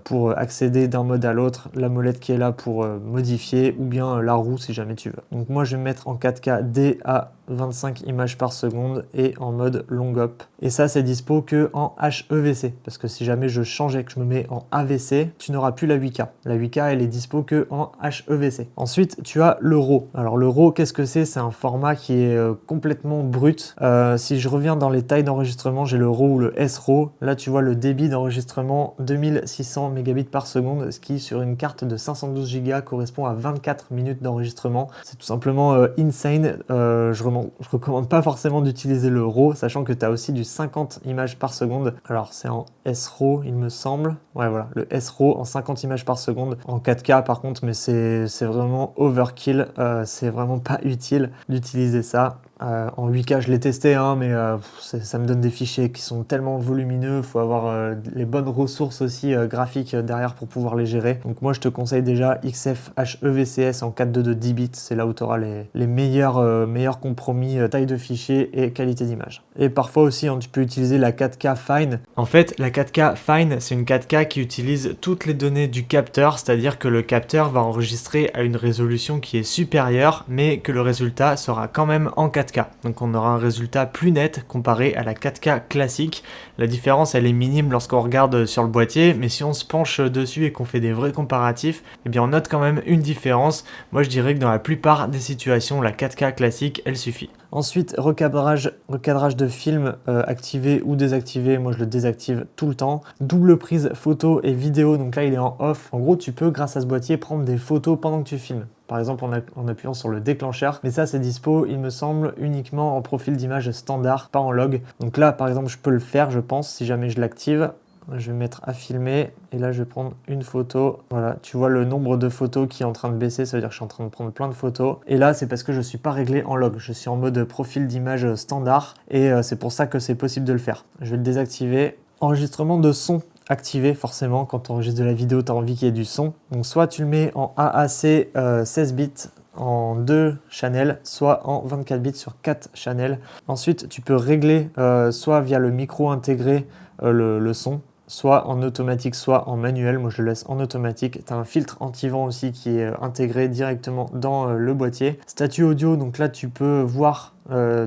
pour accéder d'un mode à l'autre, la molette qui est là pour modifier, ou bien la roue si jamais tu veux. Donc moi, je vais me mettre en 4K D à 25 images par seconde et en mode long hop. Et ça, c'est dispo que en HEVC, parce que si jamais je change et que je me mets en AVC, tu n'auras plus la 8K. La 8K, elle est dispo que en HEVC. Ensuite, tu as le RAW. Alors le RAW, qu'est-ce que c'est? C'est un format qui est complètement brut. Si je reviens dans les tailles d'enregistrement, j'ai le RAW ou le SRAW. Là, tu vois le débit d'enregistrement 2600 mégabits par seconde, ce qui sur une carte de 512 Go correspond à 24 minutes d'enregistrement. C'est tout simplement insane. Je recommande pas forcément d'utiliser le RAW, sachant que tu as aussi du 50 images par seconde. Alors c'est en SRAW il me semble. Ouais voilà, le SRAW en 50 images par seconde. En 4K par contre, mais c'est vraiment overkill. C'est vraiment pas utile d'utiliser ça. En 8K je l'ai testé hein, mais ça me donne des fichiers qui sont tellement volumineux, il faut avoir les bonnes ressources aussi graphiques derrière pour pouvoir les gérer. Donc moi je te conseille déjà XFHEVCS en 4.2 de 10 bits, c'est là où tu auras les meilleurs compromis taille de fichier et qualité d'image. Et parfois aussi hein, tu peux utiliser la 4K Fine. En fait la 4K Fine c'est une 4K qui utilise toutes les données du capteur, c'est-à-dire que le capteur va enregistrer à une résolution qui est supérieure mais que le résultat sera quand même en 4K. Donc on aura un résultat plus net comparé à la 4K classique. La différence elle est minime lorsqu'on regarde sur le boîtier, mais si on se penche dessus et qu'on fait des vrais comparatifs, eh bien on note quand même une différence. Moi je dirais que dans la plupart des situations, la 4K classique elle suffit. Ensuite, recadrage de film activé ou désactivé, moi je le désactive tout le temps. Double prise photo et vidéo, donc là il est en off. En gros tu peux grâce à ce boîtier prendre des photos pendant que tu filmes. Par exemple en appuyant sur le déclencheur, mais ça c'est dispo il me semble uniquement en profil d'image standard, pas en log. Donc là par exemple je peux le faire je pense si jamais je l'active. Je vais mettre à filmer et là je vais prendre une photo. Voilà, tu vois le nombre de photos qui est en train de baisser, ça veut dire que je suis en train de prendre plein de photos. Et là c'est parce que je ne suis pas réglé en log, je suis en mode profil d'image standard et c'est pour ça que c'est possible de le faire. Je vais le désactiver. Enregistrement de son activé forcément, quand tu enregistres de la vidéo tu as envie qu'il y ait du son. Donc soit tu le mets en AAC 16 bits en 2 channels, soit en 24 bits sur 4 channels. Ensuite tu peux régler soit via le micro intégré le son, soit en automatique, soit en manuel. Moi je le laisse en automatique. Tu as un filtre anti-vent aussi qui est intégré directement dans le boîtier. Statut audio, donc là tu peux voir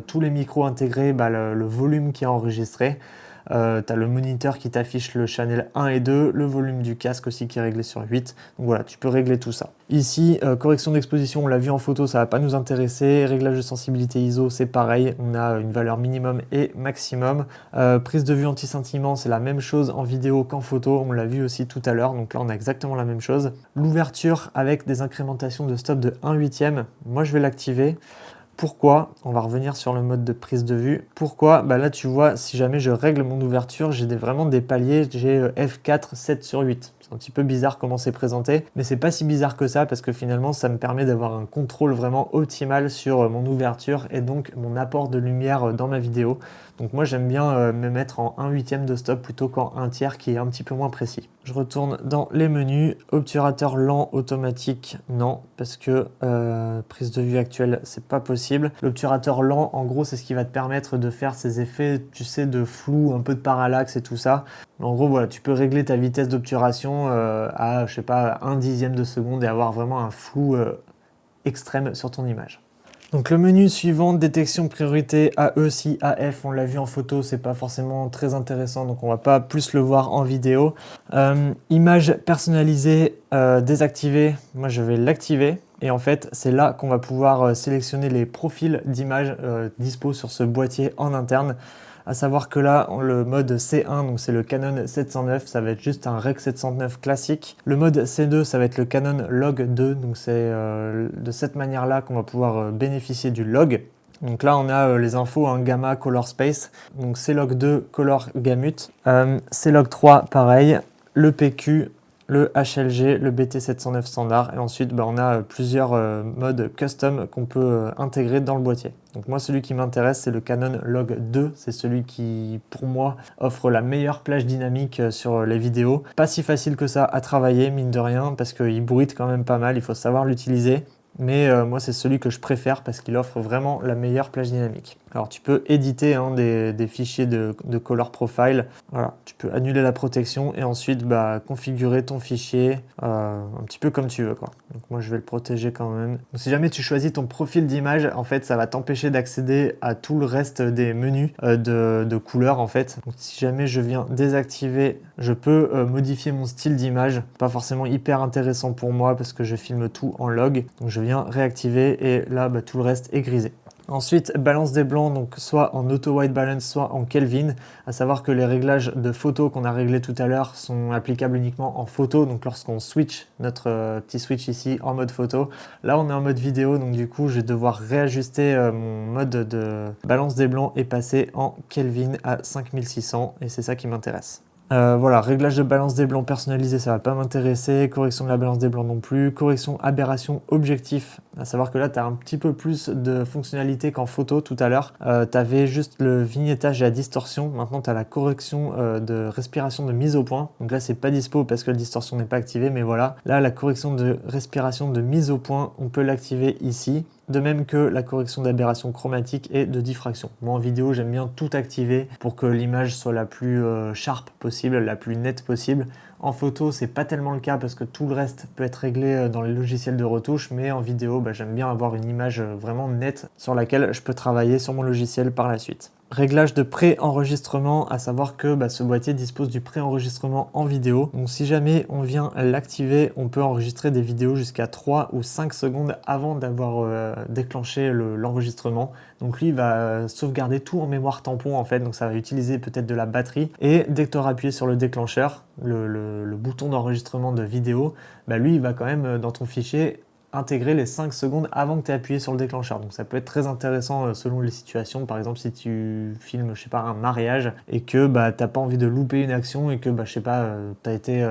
tous les micros intégrés, le volume qui est enregistré. Tu as le moniteur qui t'affiche le channel 1 et 2, le volume du casque aussi qui est réglé sur 8. Donc voilà, tu peux régler tout ça. Ici, correction d'exposition, on l'a vu en photo, ça ne va pas nous intéresser. Réglage de sensibilité ISO, c'est pareil, on a une valeur minimum et maximum. Prise de vue anti-scintillement, c'est la même chose en vidéo qu'en photo, on l'a vu aussi tout à l'heure, donc là on a exactement la même chose. L'ouverture avec des incrémentations de stop de 1/8, moi je vais l'activer. Pourquoi? On va revenir sur le mode de prise de vue. Pourquoi? Là, tu vois, si jamais je règle mon ouverture, j'ai vraiment des paliers. J'ai F4, 7/8. C'est un petit peu bizarre comment c'est présenté, mais c'est pas si bizarre que ça parce que finalement, ça me permet d'avoir un contrôle vraiment optimal sur mon ouverture et donc mon apport de lumière dans ma vidéo. Donc moi, j'aime bien me mettre en 1/8 de stop plutôt qu'en 1/3 qui est un petit peu moins précis. Je retourne dans les menus. Obturateur lent, automatique, non, parce que prise de vue actuelle, c'est pas possible. L'obturateur lent, en gros, c'est ce qui va te permettre de faire ces effets, tu sais, de flou, un peu de parallaxe et tout ça. En gros, voilà, tu peux régler ta vitesse d'obturation à, je sais pas, 1/10 de seconde et avoir vraiment un flou extrême sur ton image. Donc le menu suivant, détection priorité AE si AF, on l'a vu en photo, c'est pas forcément très intéressant, donc on va pas plus le voir en vidéo. Image personnalisée, désactivée, moi je vais l'activer. Et en fait, c'est là qu'on va pouvoir sélectionner les profils d'images dispo sur ce boîtier en interne. À savoir que là, le mode C1, donc c'est le Canon 709, ça va être juste un Rec 709 classique. Le mode C2, ça va être le Canon Log 2, donc c'est de cette manière-là qu'on va pouvoir bénéficier du log. Donc là, on a les infos, gamma, color space. Donc c'est log 2, color gamut. C'est log 3, pareil. Le PQ, le HLG, le BT709 standard. Et ensuite, on a plusieurs modes custom qu'on peut intégrer dans le boîtier. Donc moi, celui qui m'intéresse, c'est le Canon Log 2. C'est celui qui, pour moi, offre la meilleure plage dynamique sur les vidéos. Pas si facile que ça à travailler, mine de rien, parce qu'il bruite quand même pas mal. Il faut savoir l'utiliser. Mais moi, c'est celui que je préfère parce qu'il offre vraiment la meilleure plage dynamique. Alors, tu peux éditer des fichiers de color profile. Voilà, tu peux annuler la protection et ensuite configurer ton fichier un petit peu comme tu veux, quoi. Donc, moi, je vais le protéger quand même. Donc, si jamais tu choisis ton profil d'image, en fait, ça va t'empêcher d'accéder à tout le reste des menus de couleurs, en fait. Donc, si jamais je viens désactiver, je peux modifier mon style d'image. Pas forcément hyper intéressant pour moi parce que je filme tout en log. Donc, je viens réactiver et là, tout le reste est grisé. Ensuite, balance des blancs, donc soit en auto white balance, soit en Kelvin. À savoir que les réglages de photo qu'on a réglés tout à l'heure sont applicables uniquement en photo. Donc lorsqu'on switch notre petit switch ici en mode photo, là on est en mode vidéo. Donc du coup, je vais devoir réajuster mon mode de balance des blancs et passer en Kelvin à 5600. Et c'est ça qui m'intéresse. Voilà, réglage de balance des blancs personnalisé, ça va pas m'intéresser. Correction de la balance des blancs non plus. Correction aberration objectif. À savoir que là, tu as un petit peu plus de fonctionnalité qu'en photo tout à l'heure. Tu avais juste le vignettage et la distorsion. Maintenant, tu as la correction de respiration de mise au point. Donc là, c'est pas dispo parce que la distorsion n'est pas activée. Mais voilà, là, la correction de respiration de mise au point, on peut l'activer ici. De même que la correction d'aberration chromatique et de diffraction. Moi en vidéo, j'aime bien tout activer pour que l'image soit la plus sharp possible, la plus nette possible. En photo, c'est pas tellement le cas parce que tout le reste peut être réglé dans les logiciels de retouche, mais en vidéo, j'aime bien avoir une image vraiment nette sur laquelle je peux travailler sur mon logiciel par la suite. Réglage de pré-enregistrement, à savoir que ce boîtier dispose du pré-enregistrement en vidéo. Donc si jamais on vient l'activer, on peut enregistrer des vidéos jusqu'à 3 ou 5 secondes avant d'avoir déclenché l'enregistrement. Donc lui, il va sauvegarder tout en mémoire tampon en fait, donc ça va utiliser peut-être de la batterie. Et dès que tu auras appuyé sur le déclencheur, le bouton d'enregistrement de vidéo, lui, il va quand même dans ton fichier intégrer les 5 secondes avant que tu aies appuyé sur le déclencheur. Donc ça peut être très intéressant selon les situations. Par exemple, si tu filmes, je sais pas, un mariage et que t'as pas envie de louper une action et que, je sais pas, tu as été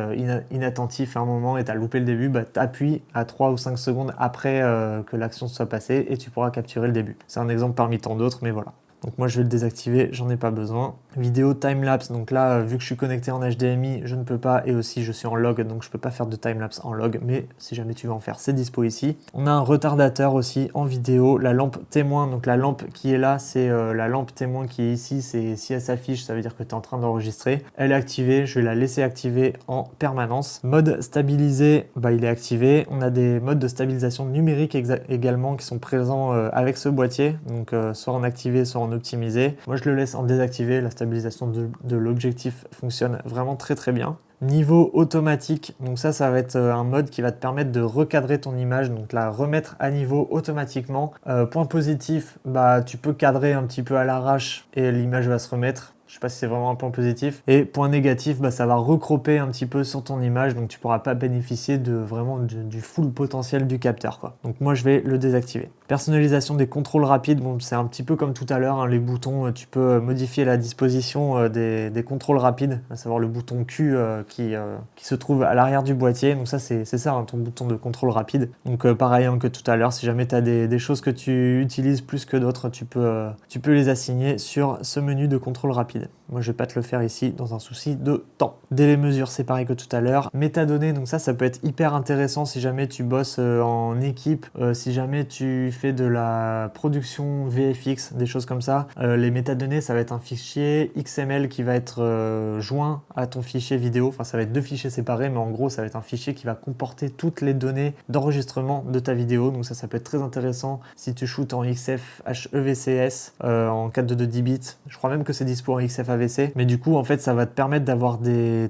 inattentif à un moment et tu as loupé le début, tu appuies à 3 ou 5 secondes après que l'action soit passée et tu pourras capturer le début. C'est un exemple parmi tant d'autres, mais voilà. Donc moi je vais le désactiver, j'en ai pas besoin. Vidéo timelapse, donc là vu que je suis connecté en HDMI, je ne peux pas, et aussi je suis en log, donc je peux pas faire de timelapse en log, mais si jamais tu veux en faire, c'est dispo ici. On a un retardateur aussi en vidéo, la lampe témoin, donc la lampe qui est là, c'est la lampe témoin qui est ici, c'est si elle s'affiche, ça veut dire que tu es en train d'enregistrer. Elle est activée, je vais la laisser activer en permanence. Mode stabilisé, il est activé. On a des modes de stabilisation numérique également qui sont présents avec ce boîtier, donc soit en activé, soit en optimisé. Moi je le laisse en désactivé, la stabilisation de l'objectif fonctionne vraiment très très bien. Niveau automatique, donc ça va être un mode qui va te permettre de recadrer ton image, donc la remettre à niveau automatiquement. Point positif, tu peux cadrer un petit peu à l'arrache et l'image va se remettre. Je sais pas si c'est vraiment un point positif. Et point négatif, ça va recropper un petit peu sur ton image, donc tu pourras pas bénéficier de vraiment du full potentiel du capteur, quoi. Donc moi je vais le désactiver. Personnalisation des contrôles rapides, c'est un petit peu comme tout à l'heure, les boutons, tu peux modifier la disposition des contrôles rapides, à savoir le bouton Q qui se trouve à l'arrière du boîtier. Donc ça c'est ça, ton bouton de contrôle rapide. Donc pareil que tout à l'heure, si jamais tu as des choses que tu utilises plus que d'autres, tu peux les assigner sur ce menu de contrôle rapide. Moi je vais pas te le faire ici dans un souci de temps. Délai mesure, c'est pareil que tout à l'heure. Métadonnées, donc ça peut être hyper intéressant si jamais tu bosses en équipe, si jamais tu fais de la production VFX, des choses comme ça. Les métadonnées, ça va être un fichier XML qui va être joint à ton fichier vidéo. Enfin, ça va être 2 fichiers séparés, mais en gros, ça va être un fichier qui va comporter toutes les données d'enregistrement de ta vidéo. Donc ça peut être très intéressant si tu shootes en XF HEVCS en 422 10 bits. Je crois même que c'est dispo en XF AVC, mais du coup en fait ça va te permettre d'avoir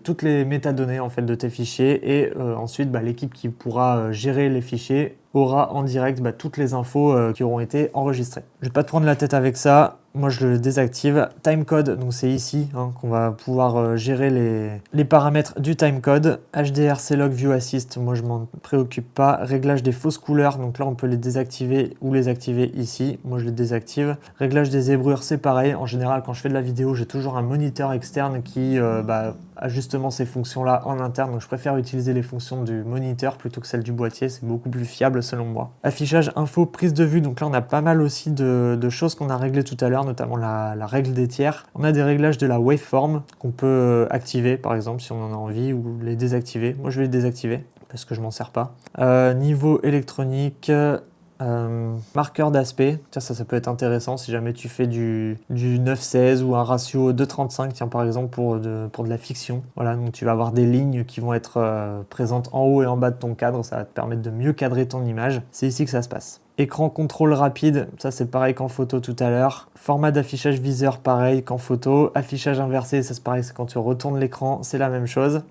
toutes les métadonnées en fait de tes fichiers et ensuite l'équipe qui pourra gérer les fichiers aura en direct toutes les infos qui auront été enregistrées. Je vais pas te prendre la tête avec ça. Moi je le désactive. Timecode, donc c'est ici qu'on va pouvoir gérer les paramètres du timecode. HDR, C-Log, View Assist, moi je m'en préoccupe pas. Réglage des fausses couleurs, donc là on peut les désactiver ou les activer ici. Moi je les désactive. Réglage des zébrures, c'est pareil. En général quand je fais de la vidéo, j'ai toujours un moniteur externe qui a justement ces fonctions-là en interne. Donc je préfère utiliser les fonctions du moniteur plutôt que celles du boîtier. C'est beaucoup plus fiable selon moi. Affichage, info, prise de vue. Donc là on a pas mal aussi de choses qu'on a réglées tout à l'heure, notamment la règle des tiers. On a des réglages de la waveform qu'on peut activer par exemple si on en a envie ou les désactiver. Moi je vais les désactiver parce que je m'en sers pas. Niveau électronique, marqueur d'aspect, ça peut être intéressant si jamais tu fais du 9-16 ou un ratio 2-35, tiens par exemple pour de la fiction. Voilà, donc tu vas avoir des lignes qui vont être présentes en haut et en bas de ton cadre, ça va te permettre de mieux cadrer ton image. C'est ici que ça se passe. Écran contrôle rapide, ça c'est pareil qu'en photo tout à l'heure. Format d'affichage viseur, pareil qu'en photo. Affichage inversé, ça c'est pareil, c'est quand tu retournes l'écran, c'est la même chose.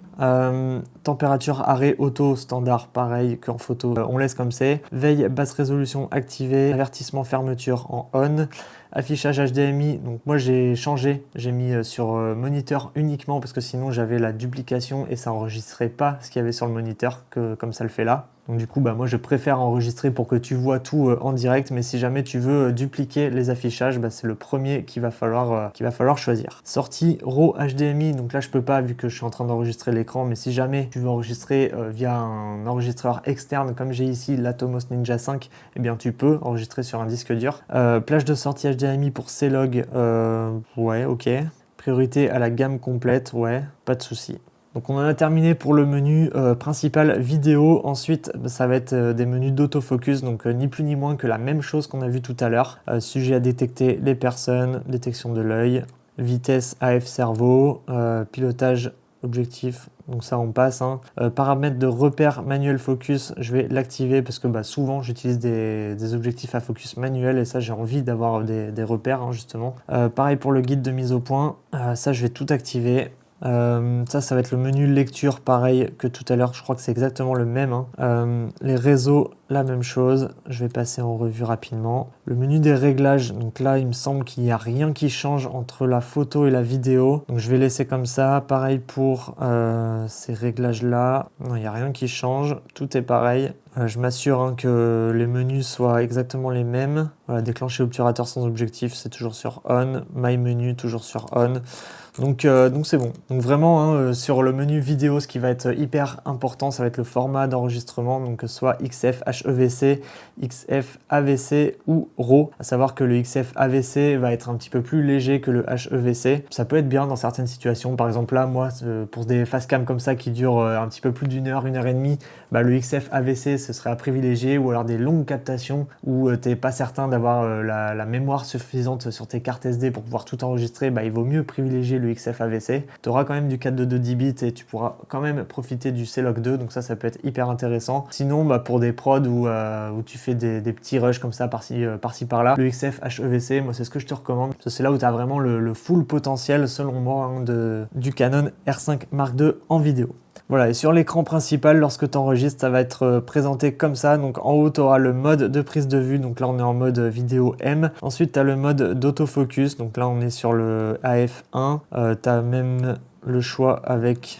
Température arrêt auto standard, pareil qu'en photo, on laisse comme c'est. Veille basse résolution activée. Avertissement fermeture en on. Affichage HDMI, donc moi j'ai changé, j'ai mis sur moniteur uniquement parce que sinon j'avais la duplication et ça enregistrait pas ce qu'il y avait sur le moniteur comme ça le fait là. Donc du coup moi je préfère enregistrer pour que tu vois tout en direct, mais si jamais tu veux dupliquer les affichages, c'est le premier qu'il va falloir choisir. Sortie RAW HDMI, donc là je peux pas vu que je suis en train d'enregistrer l'écran, mais si jamais tu veux enregistrer via un enregistreur externe comme j'ai ici l'Atomos Ninja 5, eh bien tu peux enregistrer sur un disque dur. Plage de sortie HDMI pour C-Log, ouais ok. Priorité à la gamme complète, ouais, pas de souci. Donc on en a terminé pour le menu principal vidéo. Ensuite, ça va être des menus d'autofocus, donc ni plus ni moins que la même chose qu'on a vu tout à l'heure. Sujet à détecter les personnes, détection de l'œil, vitesse AF cerveau, pilotage objectif, donc ça on passe. Paramètres de repère manuel focus, je vais l'activer parce que souvent j'utilise des objectifs à focus manuel et ça j'ai envie d'avoir des repères justement. Pareil pour le guide de mise au point, ça je vais tout activer. Ça va être le menu lecture, pareil que tout à l'heure, je crois que c'est exactement le même. Les réseaux, la même chose, je vais passer en revue rapidement. Le menu des réglages, donc là il me semble qu'il n'y a rien qui change entre la photo et la vidéo, donc je vais laisser comme ça. Pareil pour ces réglages là, non il n'y a rien qui change, tout est pareil. Je m'assure que les menus soient exactement les mêmes. Voilà, déclencher obturateur sans objectif, c'est toujours sur on. My menu, toujours sur on. Donc c'est bon. Donc vraiment, sur le menu vidéo, ce qui va être hyper important, ça va être le format d'enregistrement, donc que ce soit XF HEVC, XF AVC ou RAW. À savoir que le XF AVC va être un petit peu plus léger que le HEVC. Ça peut être bien dans certaines situations. Par exemple là, moi, pour des facecam comme ça qui durent un petit peu plus d'une heure et demie, le XF AVC ce serait à privilégier, ou alors des longues captations où t'es pas certain d'avoir la mémoire suffisante sur tes cartes SD pour pouvoir tout enregistrer, il vaut mieux privilégier le XF AVC. Tu auras quand même du 422 10 bits et tu pourras quand même profiter du C-Log 2, donc ça peut être hyper intéressant. Sinon, pour des prods où tu fais des petits rushs comme ça par-ci par-là, le XF HEVC, moi c'est ce que je te recommande, parce que c'est là où tu as vraiment le full potentiel selon moi du Canon R5 Mark II en vidéo. Voilà, et sur l'écran principal, lorsque tu enregistres, ça va être présenté comme ça. Donc en haut, tu auras le mode de prise de vue. Donc là, on est en mode vidéo M. Ensuite, tu as le mode d'autofocus. Donc là, on est sur le AF1. Tu as même le choix avec...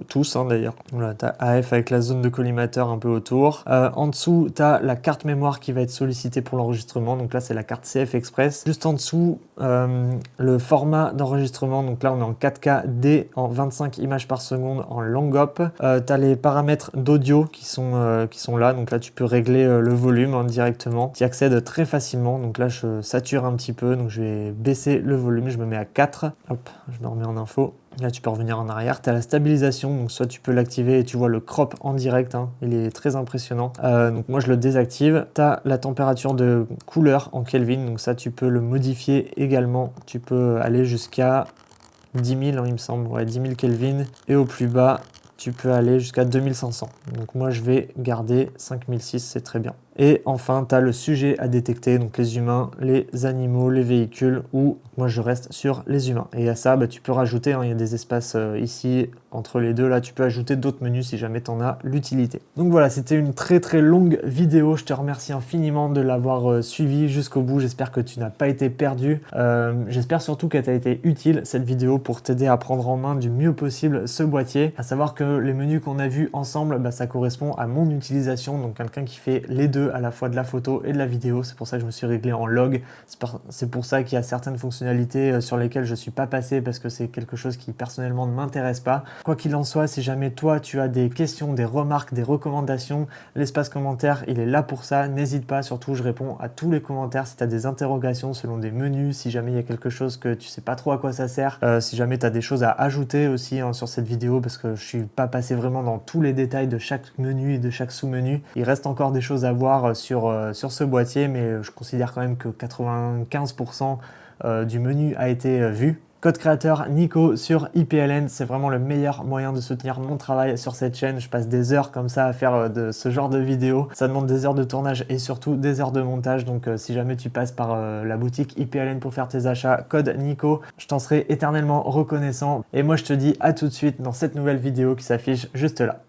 tous d'ailleurs. Voilà, tu as AF avec la zone de collimateur un peu autour. En dessous, tu as la carte mémoire qui va être sollicitée pour l'enregistrement. Donc là, c'est la carte CF Express. Juste en dessous, le format d'enregistrement. Donc là, on est en 4K D en 25 images par seconde en long hop. Tu as les paramètres d'audio qui sont là. Donc là, tu peux régler le volume directement. Tu y accèdes très facilement. Donc là, je sature un petit peu. Donc je vais baisser le volume. Je me mets à 4. Hop, je me remets en info. Là, tu peux revenir en arrière. Tu as la stabilisation, donc soit tu peux l'activer et tu vois le crop en direct. Il est très impressionnant. Donc moi, je le désactive. Tu as la température de couleur en Kelvin, donc ça, tu peux le modifier également. Tu peux aller jusqu'à 10 000, il me semble. Ouais, 10 000 Kelvin. Et au plus bas, tu peux aller jusqu'à 2500. Donc moi, je vais garder 5006, c'est très bien. Et enfin, tu as le sujet à détecter, donc les humains, les animaux, les véhicules, ou moi je reste sur les humains. Et à ça, tu peux rajouter, il y a des espaces ici, entre les deux, là, tu peux ajouter d'autres menus si jamais tu en as l'utilité. Donc voilà, c'était une très très longue vidéo. Je te remercie infiniment de l'avoir suivi jusqu'au bout. J'espère que tu n'as pas été perdu. J'espère surtout qu'elle t'a été utile, cette vidéo, pour t'aider à prendre en main du mieux possible ce boîtier. À savoir que les menus qu'on a vus ensemble, ça correspond à mon utilisation, donc quelqu'un qui fait les deux, à la fois de la photo et de la vidéo. C'est pour ça que je me suis réglé en log. C'est pour ça qu'il y a certaines fonctionnalités sur lesquelles je ne suis pas passé, parce que c'est quelque chose qui personnellement ne m'intéresse pas. Quoi qu'il en soit, si jamais toi tu as des questions, des remarques, des recommandations, l'espace commentaire il est là pour ça. N'hésite pas, surtout je réponds à tous les commentaires. Si tu as des interrogations selon des menus, si jamais il y a quelque chose que tu sais pas trop à quoi ça sert, si jamais tu as des choses à ajouter aussi sur cette vidéo, parce que je suis pas passé vraiment dans tous les détails de chaque menu et de chaque sous-menu. Il reste encore des choses à voir sur ce boîtier, mais je considère quand même que 95% du menu a été vu. Code créateur Nico sur IPLN, c'est vraiment le meilleur moyen de soutenir mon travail sur cette chaîne. Je passe des heures comme ça à faire de ce genre de vidéos. Ça demande des heures de tournage et surtout des heures de montage. Donc si jamais tu passes par la boutique IPLN pour faire tes achats, code Nico, je t'en serai éternellement reconnaissant. Et moi je te dis à tout de suite dans cette nouvelle vidéo qui s'affiche juste là.